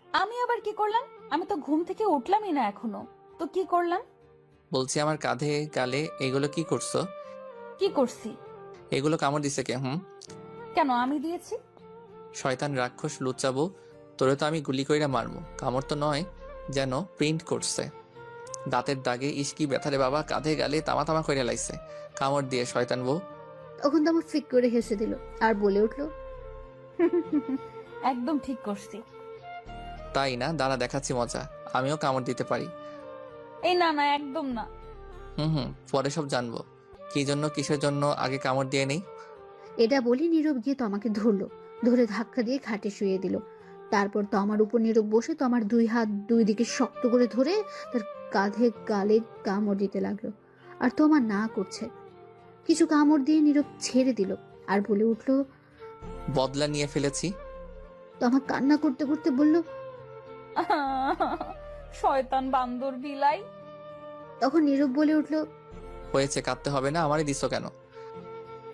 আমি আবার কি করলাম? আমি তো ঘুম থেকে উঠলামই না এখনো, তো কি করলাম?
বলছি আমার কাঁধে গালে এগুলো কি করছো?
কি করছি?
এগুলো কামড় দিছে কে?
কেন, আমি দিয়েছি?
শয়তান রাক্ষস লুচ্চা বউ, তোরে তো আমি গুলি কইরা মারমু। কামড় তো নয়, যেন প্রিন্ট করছে দাঁতের দাগে। ইস কি ব্যথারে বাবা, কাঁধে গালে তামা তামা কইরা লাইছে কামড় দিয়ে, শয়তান বউ।
তখন তমা ফিক করে হেসে দিল আর বলে উঠল,
একদম ঠিক করছি।
তাই না? দাঁড়া দেখাচ্ছি মজা। আমিও কামড় দিতে পারি।
এই না না, একদম না।
হুম, পরে সব জানবো। কি জন্য কিসের জন্য আগে কামড় দিয়ে নেই।
এটা বলে নীরব গিয়ে তমাকে ধরলো, ধরে ধাক্কা দিয়ে খাটে শুয়ে দিল। তারপর তমার উপর নীরব বসে তমার দুই হাত দুই দিকে শক্ত করে ধরে তার কাঁধে গালে কামড় দিতে লাগলো। আর তমা না করছে। কিছু কামড় দিয়ে নীরব ছেড়ে দিল আর বলে উঠলো।
বদলা নিয়ে ফেলেছি।
তমা কান্না করতে করতে বলল।
শয়তান বান্দর বিলাই।
তখন নীরব বলে উঠলো।
হয়েছে, কাঁদতে হবে না, আমারই দিছো কেন?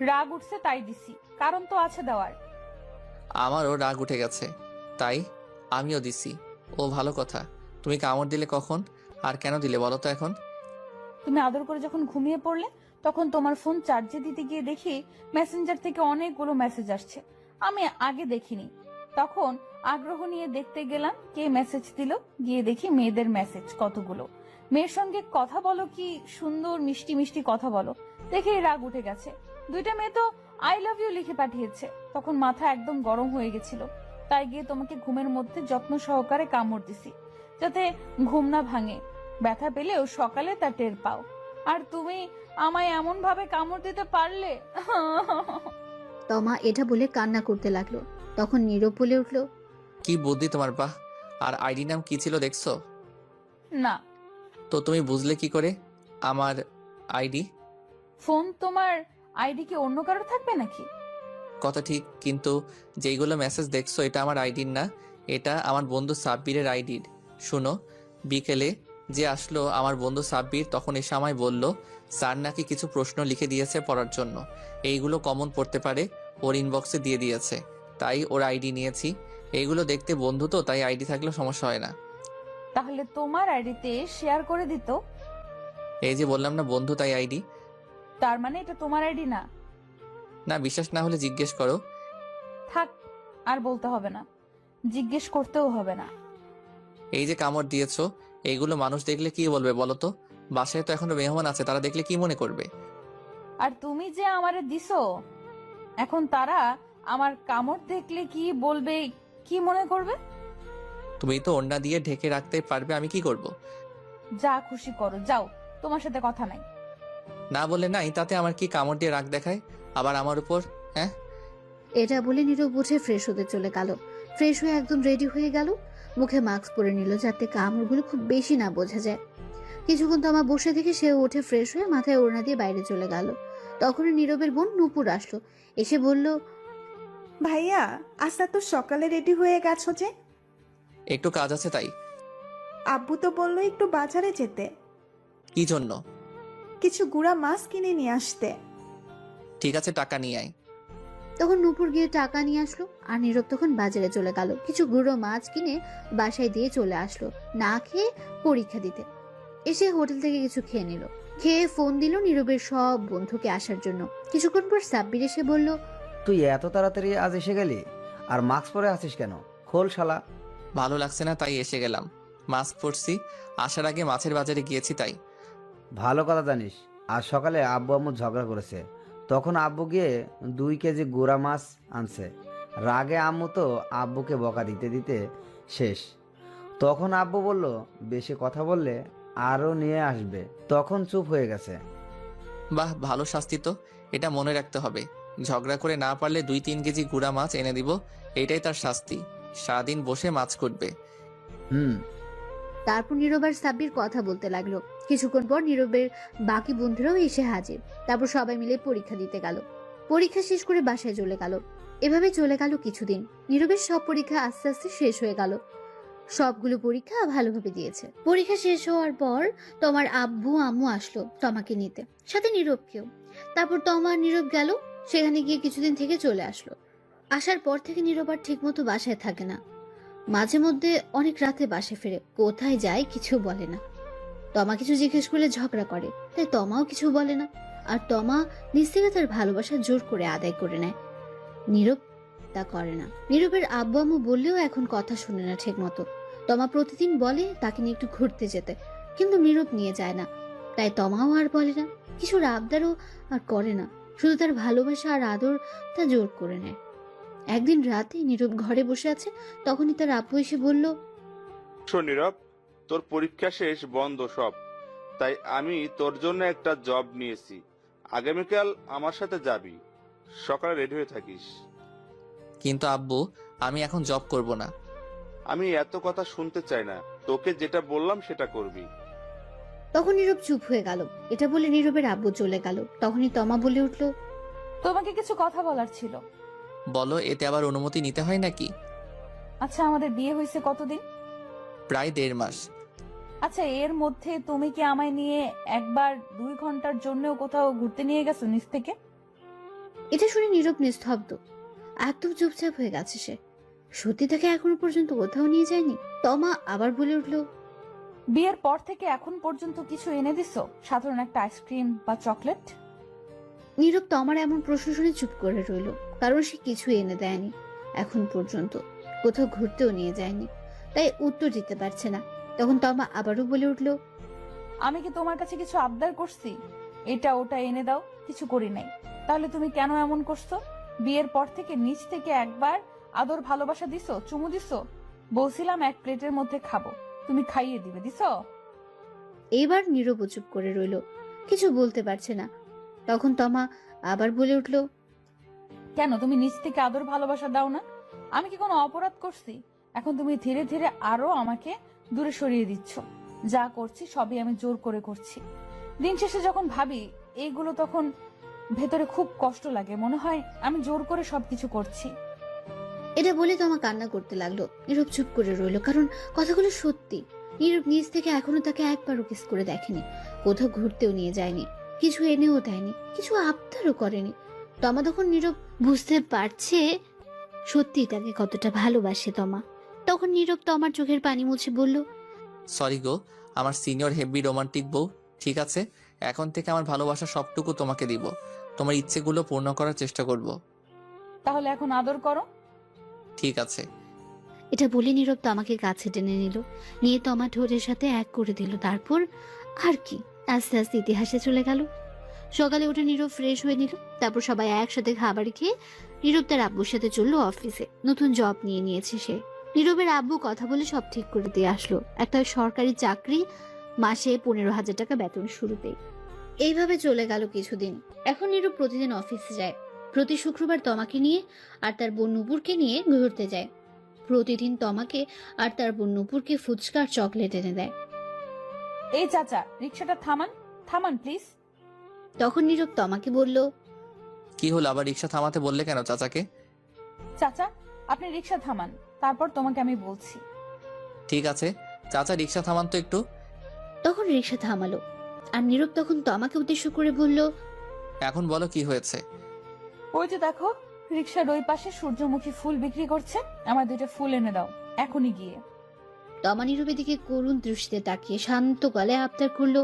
রাগ উঠছে তাই দিছি, কারণ তো আছে দেওয়ার।
আমারও রাগ উঠে গেছে, তাই আমিও দিছি। ও ভালো কথা। তুমি কামড় দিলে কখন আর কেন দিলে বলো তো এখন?
তুমি আদর করে যখন ঘুমিয়ে পড়লে, তখন তোমার ফোন চার্জে দিতে গিয়ে দেখি মেসেঞ্জার থেকে অনেকগুলো মেসেজ আসছে। আমি আগে দেখিনি, তখন আগ্রহ নিয়ে দেখতে গেলাম কে মেসেজ দিল। গিয়ে দেখি মেয়েদের মেসেজ কতগুলো। মেয়ের সঙ্গে কথা বলো, কি সুন্দর মিষ্টি মিষ্টি কথা বলো, দেখে রাগ উঠে গেছে। দুইটা মেয়ে তো আই লাভ ইউ লিখে পাঠিয়েছে। তখন মাথা একদম গরম হয়ে গেছিল, তাই গিয়ে তোমাকে ঘুমের মধ্যে যত্ন সহকারে কামড় দিছি, যাতে ঘুম না ভাঙে। ব্যথা পেলেও সকালে তা টের পাও। আর তুমি আমায় এমন ভাবে কামড় দিতে পারলে।
তমা এটা বলে কান্না করতে লাগলো। তখন নীরব বলে উঠলো।
কি বুদ্ধি তোমার, বাহ। আর আইডি নাম কি ছিল দেখছো?
না।
তো তুমি বুঝলে কি করে আমার আইডি?
ফোন তোমার আইডি কি অন্য কারো থাকবে নাকি?
কথা ঠিক, কিন্তু যেইগুলো মেসেজ দেখছো এটা আমার আইডির না, এটা আমার বন্ধু সাব্বিরের আইডির। শুনো, বিকেলে যে আসলো আমার বন্ধু সাব্বির, তখন এসে আমায় বলল স্যার নাকি কিছু প্রশ্ন লিখে দিয়েছে পড়ার জন্য। এইগুলো কমন পড়তে পারে, ওর ইনবক্সে দিয়ে দিয়েছে, তাই ওর আইডি নিয়েছি। এইগুলো দেখতে বন্ধু তো, তাই আইডি থাকলে সমস্যা হয় না।
তাহলে তোমার আইডিতে শেয়ার করে দিত।
এই যে বললাম না বন্ধু, তাই আইডি।
তার মানে এটা তোমার আইডি না?
না, বিশ্বাস না হলে জিজ্ঞেস করো।
থাক, আর বলতে হবে না, জিজ্ঞেস করতেও হবে না।
এই যে কামড় দিয়েছো, এইগুলো মানুষ দেখলে কি বলবে বলো তো? বাসায় তো এখনো মেহমান আছে, তারা দেখলে কি মনে করবে?
আর তুমি যে আমারে দিছো, এখন তারা আমার কামড় দেখলে কি বলবে, কি মনে করবে?
তুমি তো ওড়না দিয়ে ঢেকে রাখতে পারবে, আমি কি করব?
যা খুশি করো, যাও, তোমার সাথে কথা নাই।
না বলে নাই, তাতে আমার কি কামড় দিয়ে রাগ দেখায় আবার আমার উপর? হ্যাঁ,
এটা বলে নীরব উঠে ফ্রেশ হতে চলে গেল। ফ্রেশ হয়ে একদম রেডি হয়ে গেল। মুখে মাস্ক পরে নিল যাতে কামড়গুলো খুব বেশি না বোঝা যায়। কিছুক্ষণ তমা বসে থেকে সেও উঠে ফ্রেশ হয়ে মাথায় ওড়না দিয়ে বাইরে চলে গেল। তখনই নীরবের বোন নূপুর আসলো, এসে বলল।
ভাইয়া আজ তো সকালে রেডি হয়ে গেছো যে?
একটু কাজ আছে তাই।
আব্বু তো বললো একটু বাজারে যেতে,
কি জন্য?
কিছু গুঁড়া মাছ কিনে নিয়ে আসতে।
ঠিক আছে, টাকা নিয়ে আয়।
তখন নূপুর গিয়ে টাকা নিয়ে আসলো আর নীরব তখন বাজারে চলে গেল। কিছু গুঁড়ো মাছ কিনে বাসায় দিয়ে চলে আসলো না খেয়ে পরীক্ষা দিতে। এসে হোটেল থেকে কিছু খেয়ে নিল। খেয়ে ফোন দিল নীরবের সব বন্ধুকে আসার জন্য। কিছুক্ষণ পর সাব্বির এসে বলল।
তুই এত তাড়াতাড়ি আজ এসে গেলি? আর মাস্ক পরে আছিস কেন? খোল শালা।
ভালো লাগছে না তাই এসে গেলাম। মাস্ক পরছি, আসার আগে মাছের বাজারে গিয়েছি তাই।
ভালো কথা জানিস, আজ সকালে আব্বু আম্মু ঝগড়া করেছে, তখন আব্বু গিয়ে 2 কেজি গুঁড়া মাছ আনছে। রাগে আম্মু তো আব্বুকে বকা দিতে দিতে শেষ। তখন আব্বু বলল বেশি কথা বললে আরও নিয়ে আসবে, তখন চুপ হয়ে গেছে।
বাহ, ভালো শাস্তি তো। এটা মনে রাখতে হবে। ঝগড়া করে না পারলে 2-3 কেজি গুঁড়া মাছ এনে দিব, এটাই তার শাস্তি। সারাদিন বসে মাছ কুটবে।
হুম।
তারপর নীরব আর সাব্বির কথা বলতে লাগলো। কিছুক্ষণ পর নীরবের বাকি বন্ধুরাও এসে হাজির। তারপর সবাই মিলে পরীক্ষা দিতে গেল। পরীক্ষা শেষ করে বাসায় চলে গেল। এভাবে চলে গেল কিছুদিন। নীরবের সব পরীক্ষা আস্তে আস্তে শেষ হয়ে গেল। সবগুলো পরীক্ষা ভালোভাবে দিয়েছে। পরীক্ষা শেষ হওয়ার পর তোমার আব্বু আম্মু আসলো তোমাকে নিতে, সাথে নীরবকেও। তারপর তোমার নীরব গেল, সেখানে গিয়ে কিছুদিন থেকে চলে আসলো। আসার পর থেকে নীরব আর ঠিক মতো বাসায় থাকে না। মাঝে মধ্যে অনেক রাতে বাসায় ফেরে, কোথায় যায় কিছু বলে না। তমা কিছু জিজ্ঞেস করলে ঝগড়া করে, তাই তমাও কিছু বলে না। আর তমা নিজ থেকে তার ভালোবাসা জোর করে আদায় করে নেয়। নীরব তা করে না। নীরবের আব্বু আম্মু বললেও এখন কথা শুনে না ঠিক মতো। তমা প্রতিদিন বলে তাকে নিয়ে একটু ঘুরতে যেতে, কিন্তু নীরব নিয়ে যায় না। তাই তমাও আর বলে না, কিছু আবদারও আর করে না। শুধু তার ভালোবাসা আর আদর তা জোর করে নেয়। একদিন রাতে নীরব ঘরে বসে আছে, তখনই তার আব্বু এসে বলল।
শোন নীরব, তোর পরীক্ষা শেষ, বন্ধ সব। তাই আমি তোর জন্য একটা জব নিয়েছি। আগামীকাল আমার সাথে যাবি, সকালে রেডি হয়ে থাকিস।
কিন্তু আব্বু, আমি এখন জব করব না।
আমি এত কথা শুনতে চাই না, তোকে যেটা বললাম সেটা করবি।
তখন নীরব চুপ হয়ে গেল। এটা বলে নীরবের আব্বু চলে গেল। তখনই তমা বলে উঠল,
তোমাকে কিছু কথা বলার ছিল।
বলো, এতে আবার অনুমতি নিতে হয় নাকি?
আচ্ছা, আমাদের বিয়ে হয়েছে কতদিন?
প্রায় 1.5 মাস।
আচ্ছা, এর মধ্যে তুমি কি আমায় নিয়ে একবার 2 ঘন্টার জন্যও কোথাও ঘুরতে নিয়ে গেছো নিজ থেকে?
এটা শুনে নীরব নিস্তব্ধ, একদম চুপচাপ হয়ে গেছে সে। সত্যি তাকে এখনো পর্যন্ত কোথাও নিয়ে যায়নি। তমা আবার বলে উঠল,
বিয়ের পর থেকে এখন পর্যন্ত কিছু এনে দিছো? সাধারণ একটা আইসক্রিম বা চকলেট?
নীরব তমার এমন প্রশ্ন শুনে চুপ করে রইল, কারণ সে কিছু এনে দেয়নি এখন পর্যন্ত, কোথাও ঘুরতেও নিয়ে যায়নি, তাই উত্তর দিতে পারছে না। তখন তমা আবারও বলে উঠল,
আমি কি তোমার কাছে কিছু আবদার করছি? এটা ওটা এনে দাও, কিছু করি নাই। তাহলে তুমি কেন এমন করছো? বিয়ের পর থেকে নিজ থেকে একবার আদর ভালোবাসা দিছো, চুমু দিছো? বলছিলাম এক প্লেটের মধ্যে খাবো, তুমি খাইয়ে দিবে, দিছো?
এইবার নীরব চুপ করে রইল, কিছু বলতে পারছে না। তখন তমা আবার বলে উঠল,
কেন তুমি নিজ থেকে আদর ভালোবাসা দাও না? আমি কি কোনো অপরাধ করছি? এখন তুমি ধীরে ধীরে আরো আমাকে দূরে সরিয়ে দিচ্ছ। যা করছি সবই আমি জোর করে করছি। দিন শেষে যখন ভাবি এইগুলো, তখন ভেতরে খুব কষ্ট লাগে, মনে হয় আমি জোর করে সবকিছু করছি।
এটা বলে তমা কান্না করতে লাগলো। নীরব চুপ করে রইল, কারণ কথাগুলো সত্যি। নীরব নিজ থেকে এখনো তাকে একবারও কিস করে দেখেনি, কোথাও ঘুরতেও নিয়ে যায়নি, কিছু এনেও দেয়নি, কিছু আবদারও করেনি। তমা তখন নীরব বুঝতে পারছে সত্যি তাকে কতটা ভালোবাসে তমা। তখন নীরব তমার চোখের পানি মুছে বলল,
সরি গো, আমার সিনিয়র হেভি রোমান্টিক বউ। ঠিক আছে, এখন থেকে আমার ভালোবাসা সবটুকু তোমাকে দিব। তোমার ইচ্ছেগুলো পূর্ণ করার চেষ্টা করব।
তাহলে এখন আদর করো।
ঠিক আছে।
এটা বলে নীরব তমাকে কাছে টেনে নিল, নিয়ে তমা ঠোঁটের সাথে এক করে দিল। তারপর আর কি, আস্তে আস্তে ইতিহাসে চলে গেল। সকালে উঠে নীরব ফ্রেশ হয়ে নিল, তারপর সবাই একসাথে খাবার খেয়ে নীরব তার আব্বুর সাথে চললো অফিসে। নতুন জব নিয়ে নিয়েছে সে। নীরবের আব্বু কথা বলে সব ঠিক করে দিয়ে আসলো, একটা সরকারি চাকরি, মাসে 15,000 টাকা বেতন শুরুতেই। এইভাবে চলে গেল কিছুদিন। এখন নীরব প্রতিদিন অফিসে যায়, প্রতি শুক্রবার তমাকে নিয়ে আর তার বোন নূপুরকে নিয়ে ঘুরতে যায়। প্রতিদিন তমাকে আর তার বোন নূপুরকে ফুচকা আর চকলেট এনে দেয়।
এই চাচা, রিক্সাটা থামান, থামান প্লিজ।
তখন নীরব তমাকে বলল,
কি হলো, আবার রিক্সা থামাতে বললে কেন চাচাকে?
চাচা, আপনি রিক্সা থামান, তারপর তোমাকে আমি বলছি।
ঠিক আছে চাচা, রিক্সা থামান তো একটু।
তখন রিক্সা থামালো, আর নীরব তখন তমাকে উদ্দেশ্য করে বলল,
এখন বলো কি হয়েছে?
ওই যে দেখো, রিক্সার ওই পাশে সূর্যমুখী ফুল বিক্রি করছে, আমার 2টা ফুল এনে দাও এখনই গিয়ে।
তমা নীরবের দিকে করুণ দৃষ্টিতে তাকিয়ে শান্ত গলায় আবদার করলো।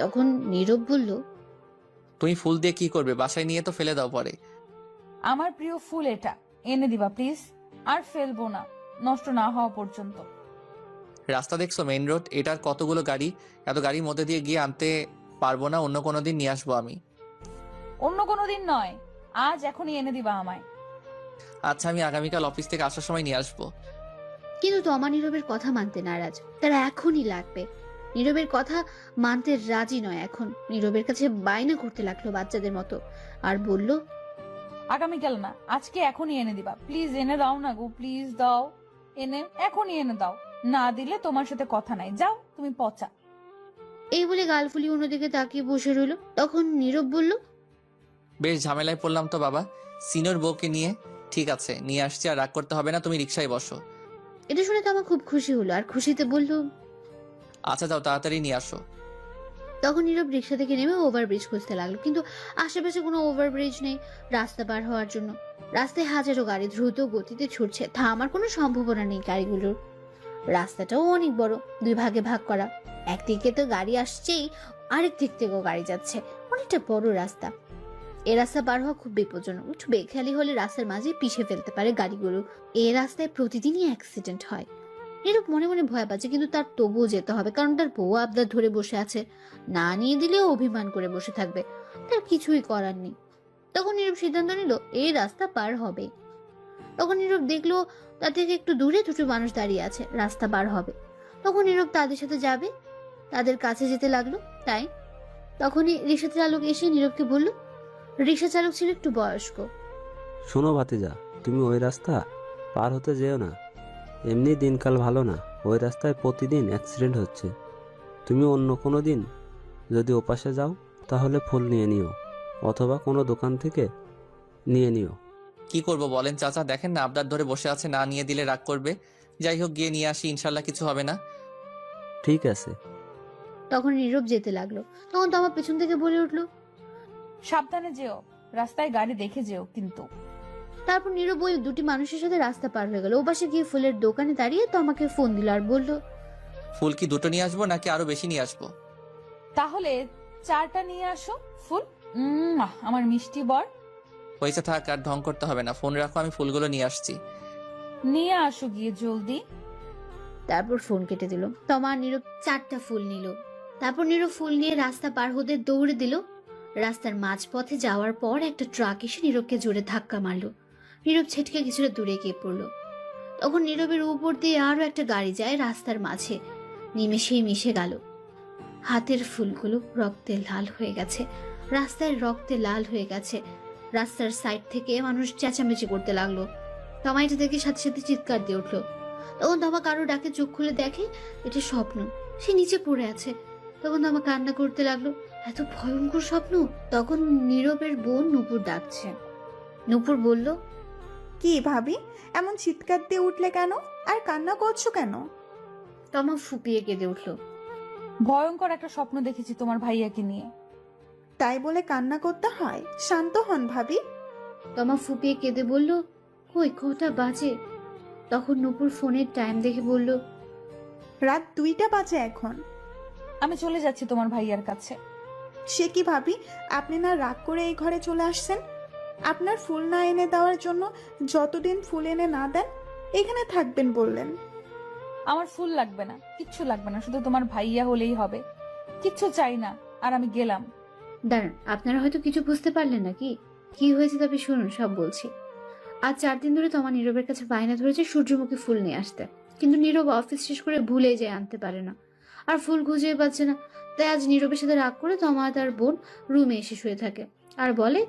তখন নীরব বলল,
তুমি ফুল দিয়ে কি করবে? বাসায় নিয়ে তো ফেলে দাও পরে।
আমার প্রিয় ফুল এটা, এনে দিবা প্লিজ। আর ফেলবো না, নষ্ট না হওয়া পর্যন্ত।
রাস্তা দেখছো, মেইন রোড, এটার কতগুলো গাড়ি, এত গাড়ির মধ্যে দিয়ে গিয়ে আনতে পারবো না, অন্য কোনো দিন নিয়ে আসবো আমি।
অন্য কোনো দিন নয়, আজ এখনই এনে দিবা আমায়।
আচ্ছা, আমি আগামীকাল অফিস থেকে আসার সময় নিয়ে আসবো।
কিন্তু তমা নীরবের কথা মানতে নারাজ, তার এখনই লাগবে। নীরবের কথা মানতে রাজি নয় এখন। নীরবের কাছে বায়না করতে লাগলো বাচ্চাদের মতো, আর বলল,
আগামীকাল না, আজকে এখনই এনে দিবা প্লিজ। এনে দাও না গো, প্লিজ দাও, এনে এখনই এনে দাও। না দিলে তোমার সাথে কথা নাই, যাও তুমি পচা।
এই বলে গাল ফুলিয়ে অন্যদিকে তাকিয়ে বসে রইল। তখন নীরব বলল,
বেশ ঝামেলায় পড়লাম তো বাবা, সিনিয়র বউকে নিয়ে। ঠিক আছে, নিয়ে আসছি, আর রাগ করতে হবে না, তুমি রিক্সায় বসো।
এটা শুনে তমা খুব খুশি হলো, আর খুশিতে বলল,
আচ্ছা যাও, তাড়াতাড়ি নিয়ে আসো।
তখন নীরব রিক্সা থেকে নেমে ওভারব্রিজ খুঁজতে লাগলো, কিন্তু আশেপাশে কোনো ওভারব্রিজ নেই রাস্তা পার হওয়ার জন্য। রাস্তায় হাজারো গাড়ি দ্রুত গতিতে ছুটছে, থামার কোনো সম্ভাবনা নেই গাড়িগুলোর। রাস্তাটাও অনেক বড়, 2 ভাগে ভাগ করা। একদিকে তো গাড়ি আসছেই, আরেক দিক থেকেও গাড়ি যাচ্ছে। অনেকটা বড় রাস্তা। এই রাস্তা পার হওয়া খুব বিপজ্জনক, একটু বেখেয়ালি হলে রাস্তার মাঝে পিষে ফেলতে পারে গাড়িগুলো। এই রাস্তায় প্রতিদিনই অ্যাক্সিডেন্ট হয়। নীরব মনে মনে ভয় পাচ্ছে, কিন্তু তার তবুও যেতে হবে, কারণ তার বউ আবদার ধরে বসে আছে। না নিয়ে দিলেও অভিমান করে বসে থাকবে, তার কিছুই করার নেই। তখন নীরব সিদ্ধান্ত নিল এই রাস্তা পার হবে। তখন নীরব দেখলো তার থেকে একটু দূরে 2টো মানুষ দাঁড়িয়ে আছে, রাস্তা পার হবে।
তখন নীরব তাদের সাথে যাবে, তাদের কাছে যেতে লাগলো। তাই তখনই রিক্সা চালক এসে নীরবকে বলল, রিক্সা চালক ছিল একটু বয়স্ক।
শোনো ভাতিজা, তুমি ওই রাস্তা পার হতে যেও না। এমনি দিনকাল ভালো না, ওই রাস্তায় প্রতিদিন অ্যাক্সিডেন্ট হচ্ছে। তুমি অন্য কোনো দিন যদি ওপাশে যাও তাহলে ফুল নিয়ে নিও, অথবা কোনো দোকান থেকে নিয়ে নিও।
কি করব বলেন চাচা, দেখেন না আবদার ধরে বসে আছে, না নিয়ে দিলে রাগ করবে। যাই হোক, গিয়ে নিয়ে আসি, ইনশাল্লাহ কিছু হবে না।
ঠিক আছে।
তখন নীরব যেতে লাগলো। তখন তমা পেছন থেকে বলে উঠলো,
সাবধানে যেও, রাস্তায় গাড়ি দেখে যেও কিন্তু।
তারপর নীরব ওই দুটি মানুষের সাথে রাস্তা পার হয়ে গেল। ওপাশে গিয়ে ফুলের দোকানে দাঁড়িয়ে তমাকে ফোন দিল আর বলল,
ফুল কি দুটো নিয়ে আসবো নাকি আরো বেশি নিয়ে আসবো?
তাহলে 4টা নিয়ে আসো ফুল। আমার মিষ্টি বর।
হয়েছে, থাক, আর ঢং করতে হবে না, ফোন রাখো, আমি ফুলগুলো নিয়ে আসছি।
নিয়ে আসো গিয়ে জলদি।
তারপর ফোন কেটে দিল। তমা আর নীরব 4টা ফুল নিল। তারপর নীরব ফুল নিয়ে রাস্তা পার হতে দৌড়ে দিল। রাস্তার মাঝপথে যাওয়ার পর একটা ট্রাক এসে নীরবকে জোরে ধাক্কা মারলো। নীরব ছেটকে কিছুটা দূরে গিয়ে পড়লো। তখন নীরবের উপর দিয়ে আরো একটা গাড়ি যায় রাস্তার মাঝে, নিমেষেই মিশে গেল। হাতের ফুলগুলো রক্তে লাল হয়ে গেছে, রাস্তায় রক্তে লাল হয়ে গেছে। রাস্তার সাইড থেকে মানুষ চেঁচামেচি করতে লাগলো। তমা এটা দেখে সাথে সাথে চিৎকার দিয়ে উঠলো। তখন তমা কারো ডাকে চোখ খুলে দেখে এটা স্বপ্ন, সে নিচে পড়ে আছে। তখন তমা কান্না করতে লাগলো, এত ভয়ঙ্কর স্বপ্ন। তখন নীরবের বোন নূপুর ডাকছে। নূপুর বলল,
কি ভাবি, এমন চিৎকার দিয়ে উঠলে কেন আর কান্না করছো কেন?
তমা ফুপিয়ে কেঁদে উঠলো।
ভয়ঙ্কর একটা স্বপ্ন দেখেছি তোমার ভাইয়াকে নিয়ে।
তাই বলে কান্না করতে হয়? শান্ত হন ভাবি।
তমা ফুপিয়ে কেঁদে বলল, কই কটা বাজে? তখন নূপুর ফোনের টাইম দেখে বলল,
রাত 2টা বাজে এখন।
আমি চলে যাচ্ছি তোমার ভাইয়ার কাছে।
সে কি ভাবি, আপনি না রাগ করে এই ঘরে চলে আসছেন? আপনার ফুল না এনে দেওয়ার জন্য যতদিন ফুল এনে না দেন এখানে থাকবেন বললেন।
আমার ফুল লাগবে না, কিচ্ছু লাগবে না, শুধু তোমার ভাইয়া হলেই হবে। কিচ্ছু চাই না। আর আমি গেলাম।
দাঁড়ান, আপনারা হয়তো কিছু বুঝতে পারলেন না। কি হয়েছে তবে শুনুন, সব বলছি। আজ 4 দিন ধরে তমা নীরবের কাছে বায়না ধরেছে সূর্যমুখী ফুল নিয়ে আসতে, কিন্তু নীরব অফিস শেষ করে ভুলে যায়, আনতে পারে না। আর ফুল খুঁজে পাচ্ছে না। তাই আজ নীরবের সাথে রাগ করে তমা তার বোন রুমে এসে শুয়ে থাকে আর বলে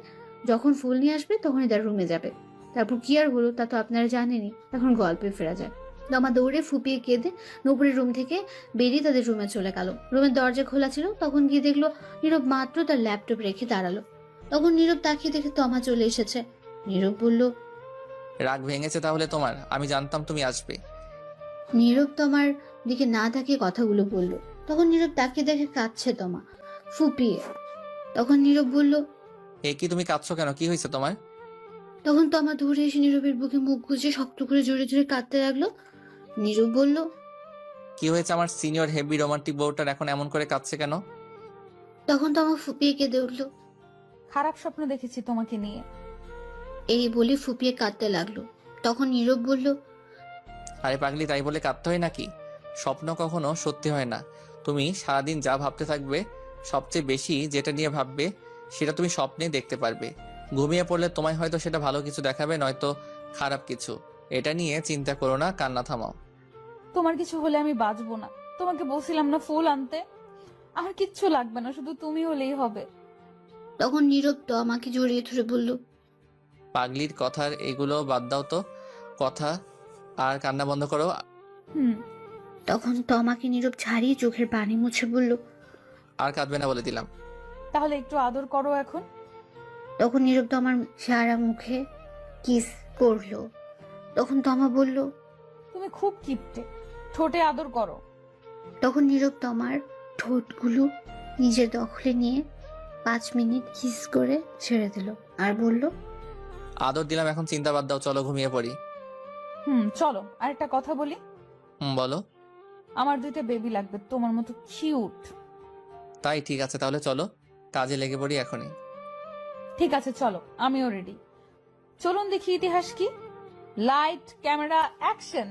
যখন ফুল নিয়ে আসবে তখনই তার রুমে যাবে। তারপর কি আর হলো তা তো আপনারা জানেনই। এখন গল্পে ফেরা যায়। তমা দৌড়ে ফুপিয়ে কেঁদে নূপুরের রুম থেকে বেরিয়ে তাদের রুমে চলে গেল। রুমের দরজা খোলা ছিল। তখন গিয়ে দেখলো নীরব মাত্র তার ল্যাপটপ রেখে দাঁড়ালো। তখন নীরব তাকিয়ে দেখে তমা চলে এসেছে। নীরব বলল,
রাগ ভেঙেছে তাহলে তোমার? আমি জানতাম তুমি আসবে।
নীরব তমার দিকে না তাকিয়ে কথাগুলো বলল। তখন নীরব তাকিয়ে দেখে কাঁদছে তমা, ফুপিয়ে। তখন নীরব বলল,
এ কি, তুমি কাঁদছো কেন? কি হয়েছে তোমার?
তখন তমা দৌড়ে এসে নীরবের বুকে মুখ গুজে শক্ত করে জোরে জোরে কাঁদতে লাগলো। নীরব বলল,
কি হয়েছে? আমার সিনিয়র হেভি রোমান্টিক বউটার এখন এমন করে কাঁদছে কেন?
তখন তমা ফুপিয়ে কেঁদে উঠল।
খারাপ স্বপ্ন দেখেছি তোমাকে নিয়ে।
এই বলে ফুপিয়ে কাঁদতে লাগলো। তখন নীরব বলল,
আরে পাগলি, তাই বলে কাঁদতে হয় নাকি? স্বপ্ন কখনো সত্যি হয় না। তুমি সারাদিন যা ভাবতে থাকবে, সবচেয়ে বেশি যেটা নিয়ে ভাববে সেটা তুমি স্বপ্নে দেখতে পারবে। ঘুমিয়ে পড়লে তোমায় হয়তো সেটা ভালো কিছু দেখাবে, নয়তো খারাপ কিছু। এটা নিয়ে চিন্তা করো না, কান্না থামাও।
তোমার কিছু হলে আমি বাঁচবো না। তোমাকে বলছিলাম না ফুল আনতে। আমার কিচ্ছু লাগবে না, শুধু তুমি হলেই হবে।
তখন নীরব তো আমাকে জড়িয়ে ধরে বলল,
পাগলির কথার এগুলো বাদ দাও তো, কথা আর কান্না বন্ধ করো।
তখন তো আমাকে নীরব ছাড়িয়ে চোখের পানি মুছে বলল,
আর কাঁদবে না বলে দিলাম।
তাহলে একটু আদর করো এখন।
তখন নীরব তো আমার সারা মুখে কিস করলো। তখন তমা বলল,
তুমি খুব কিপটে, ঠোঁটে আদর করো।
তখন নীরব তো আমার ঠোঁটগুলো নিজের দখলে নিয়ে 5 মিনিট কিস করে ছেড়ে দিল আর বলল,
আদর দিলাম, এখন চিন্তা বাদ দাও, চলো ঘুমিয়ে পড়ি।
চলো। আরেকটা কথা বলি।
বলো।
আমার 2টা বেবি লাগবে, তোমার মতো কিউট।
তাই ঠিক আছে, তাহলে চলো কাজে লেগে পড়ি এখনই।
ঠিক আছে চলো, আমিও রেডি। চলুন দেখি ইতিহাস কি। Light, camera, action.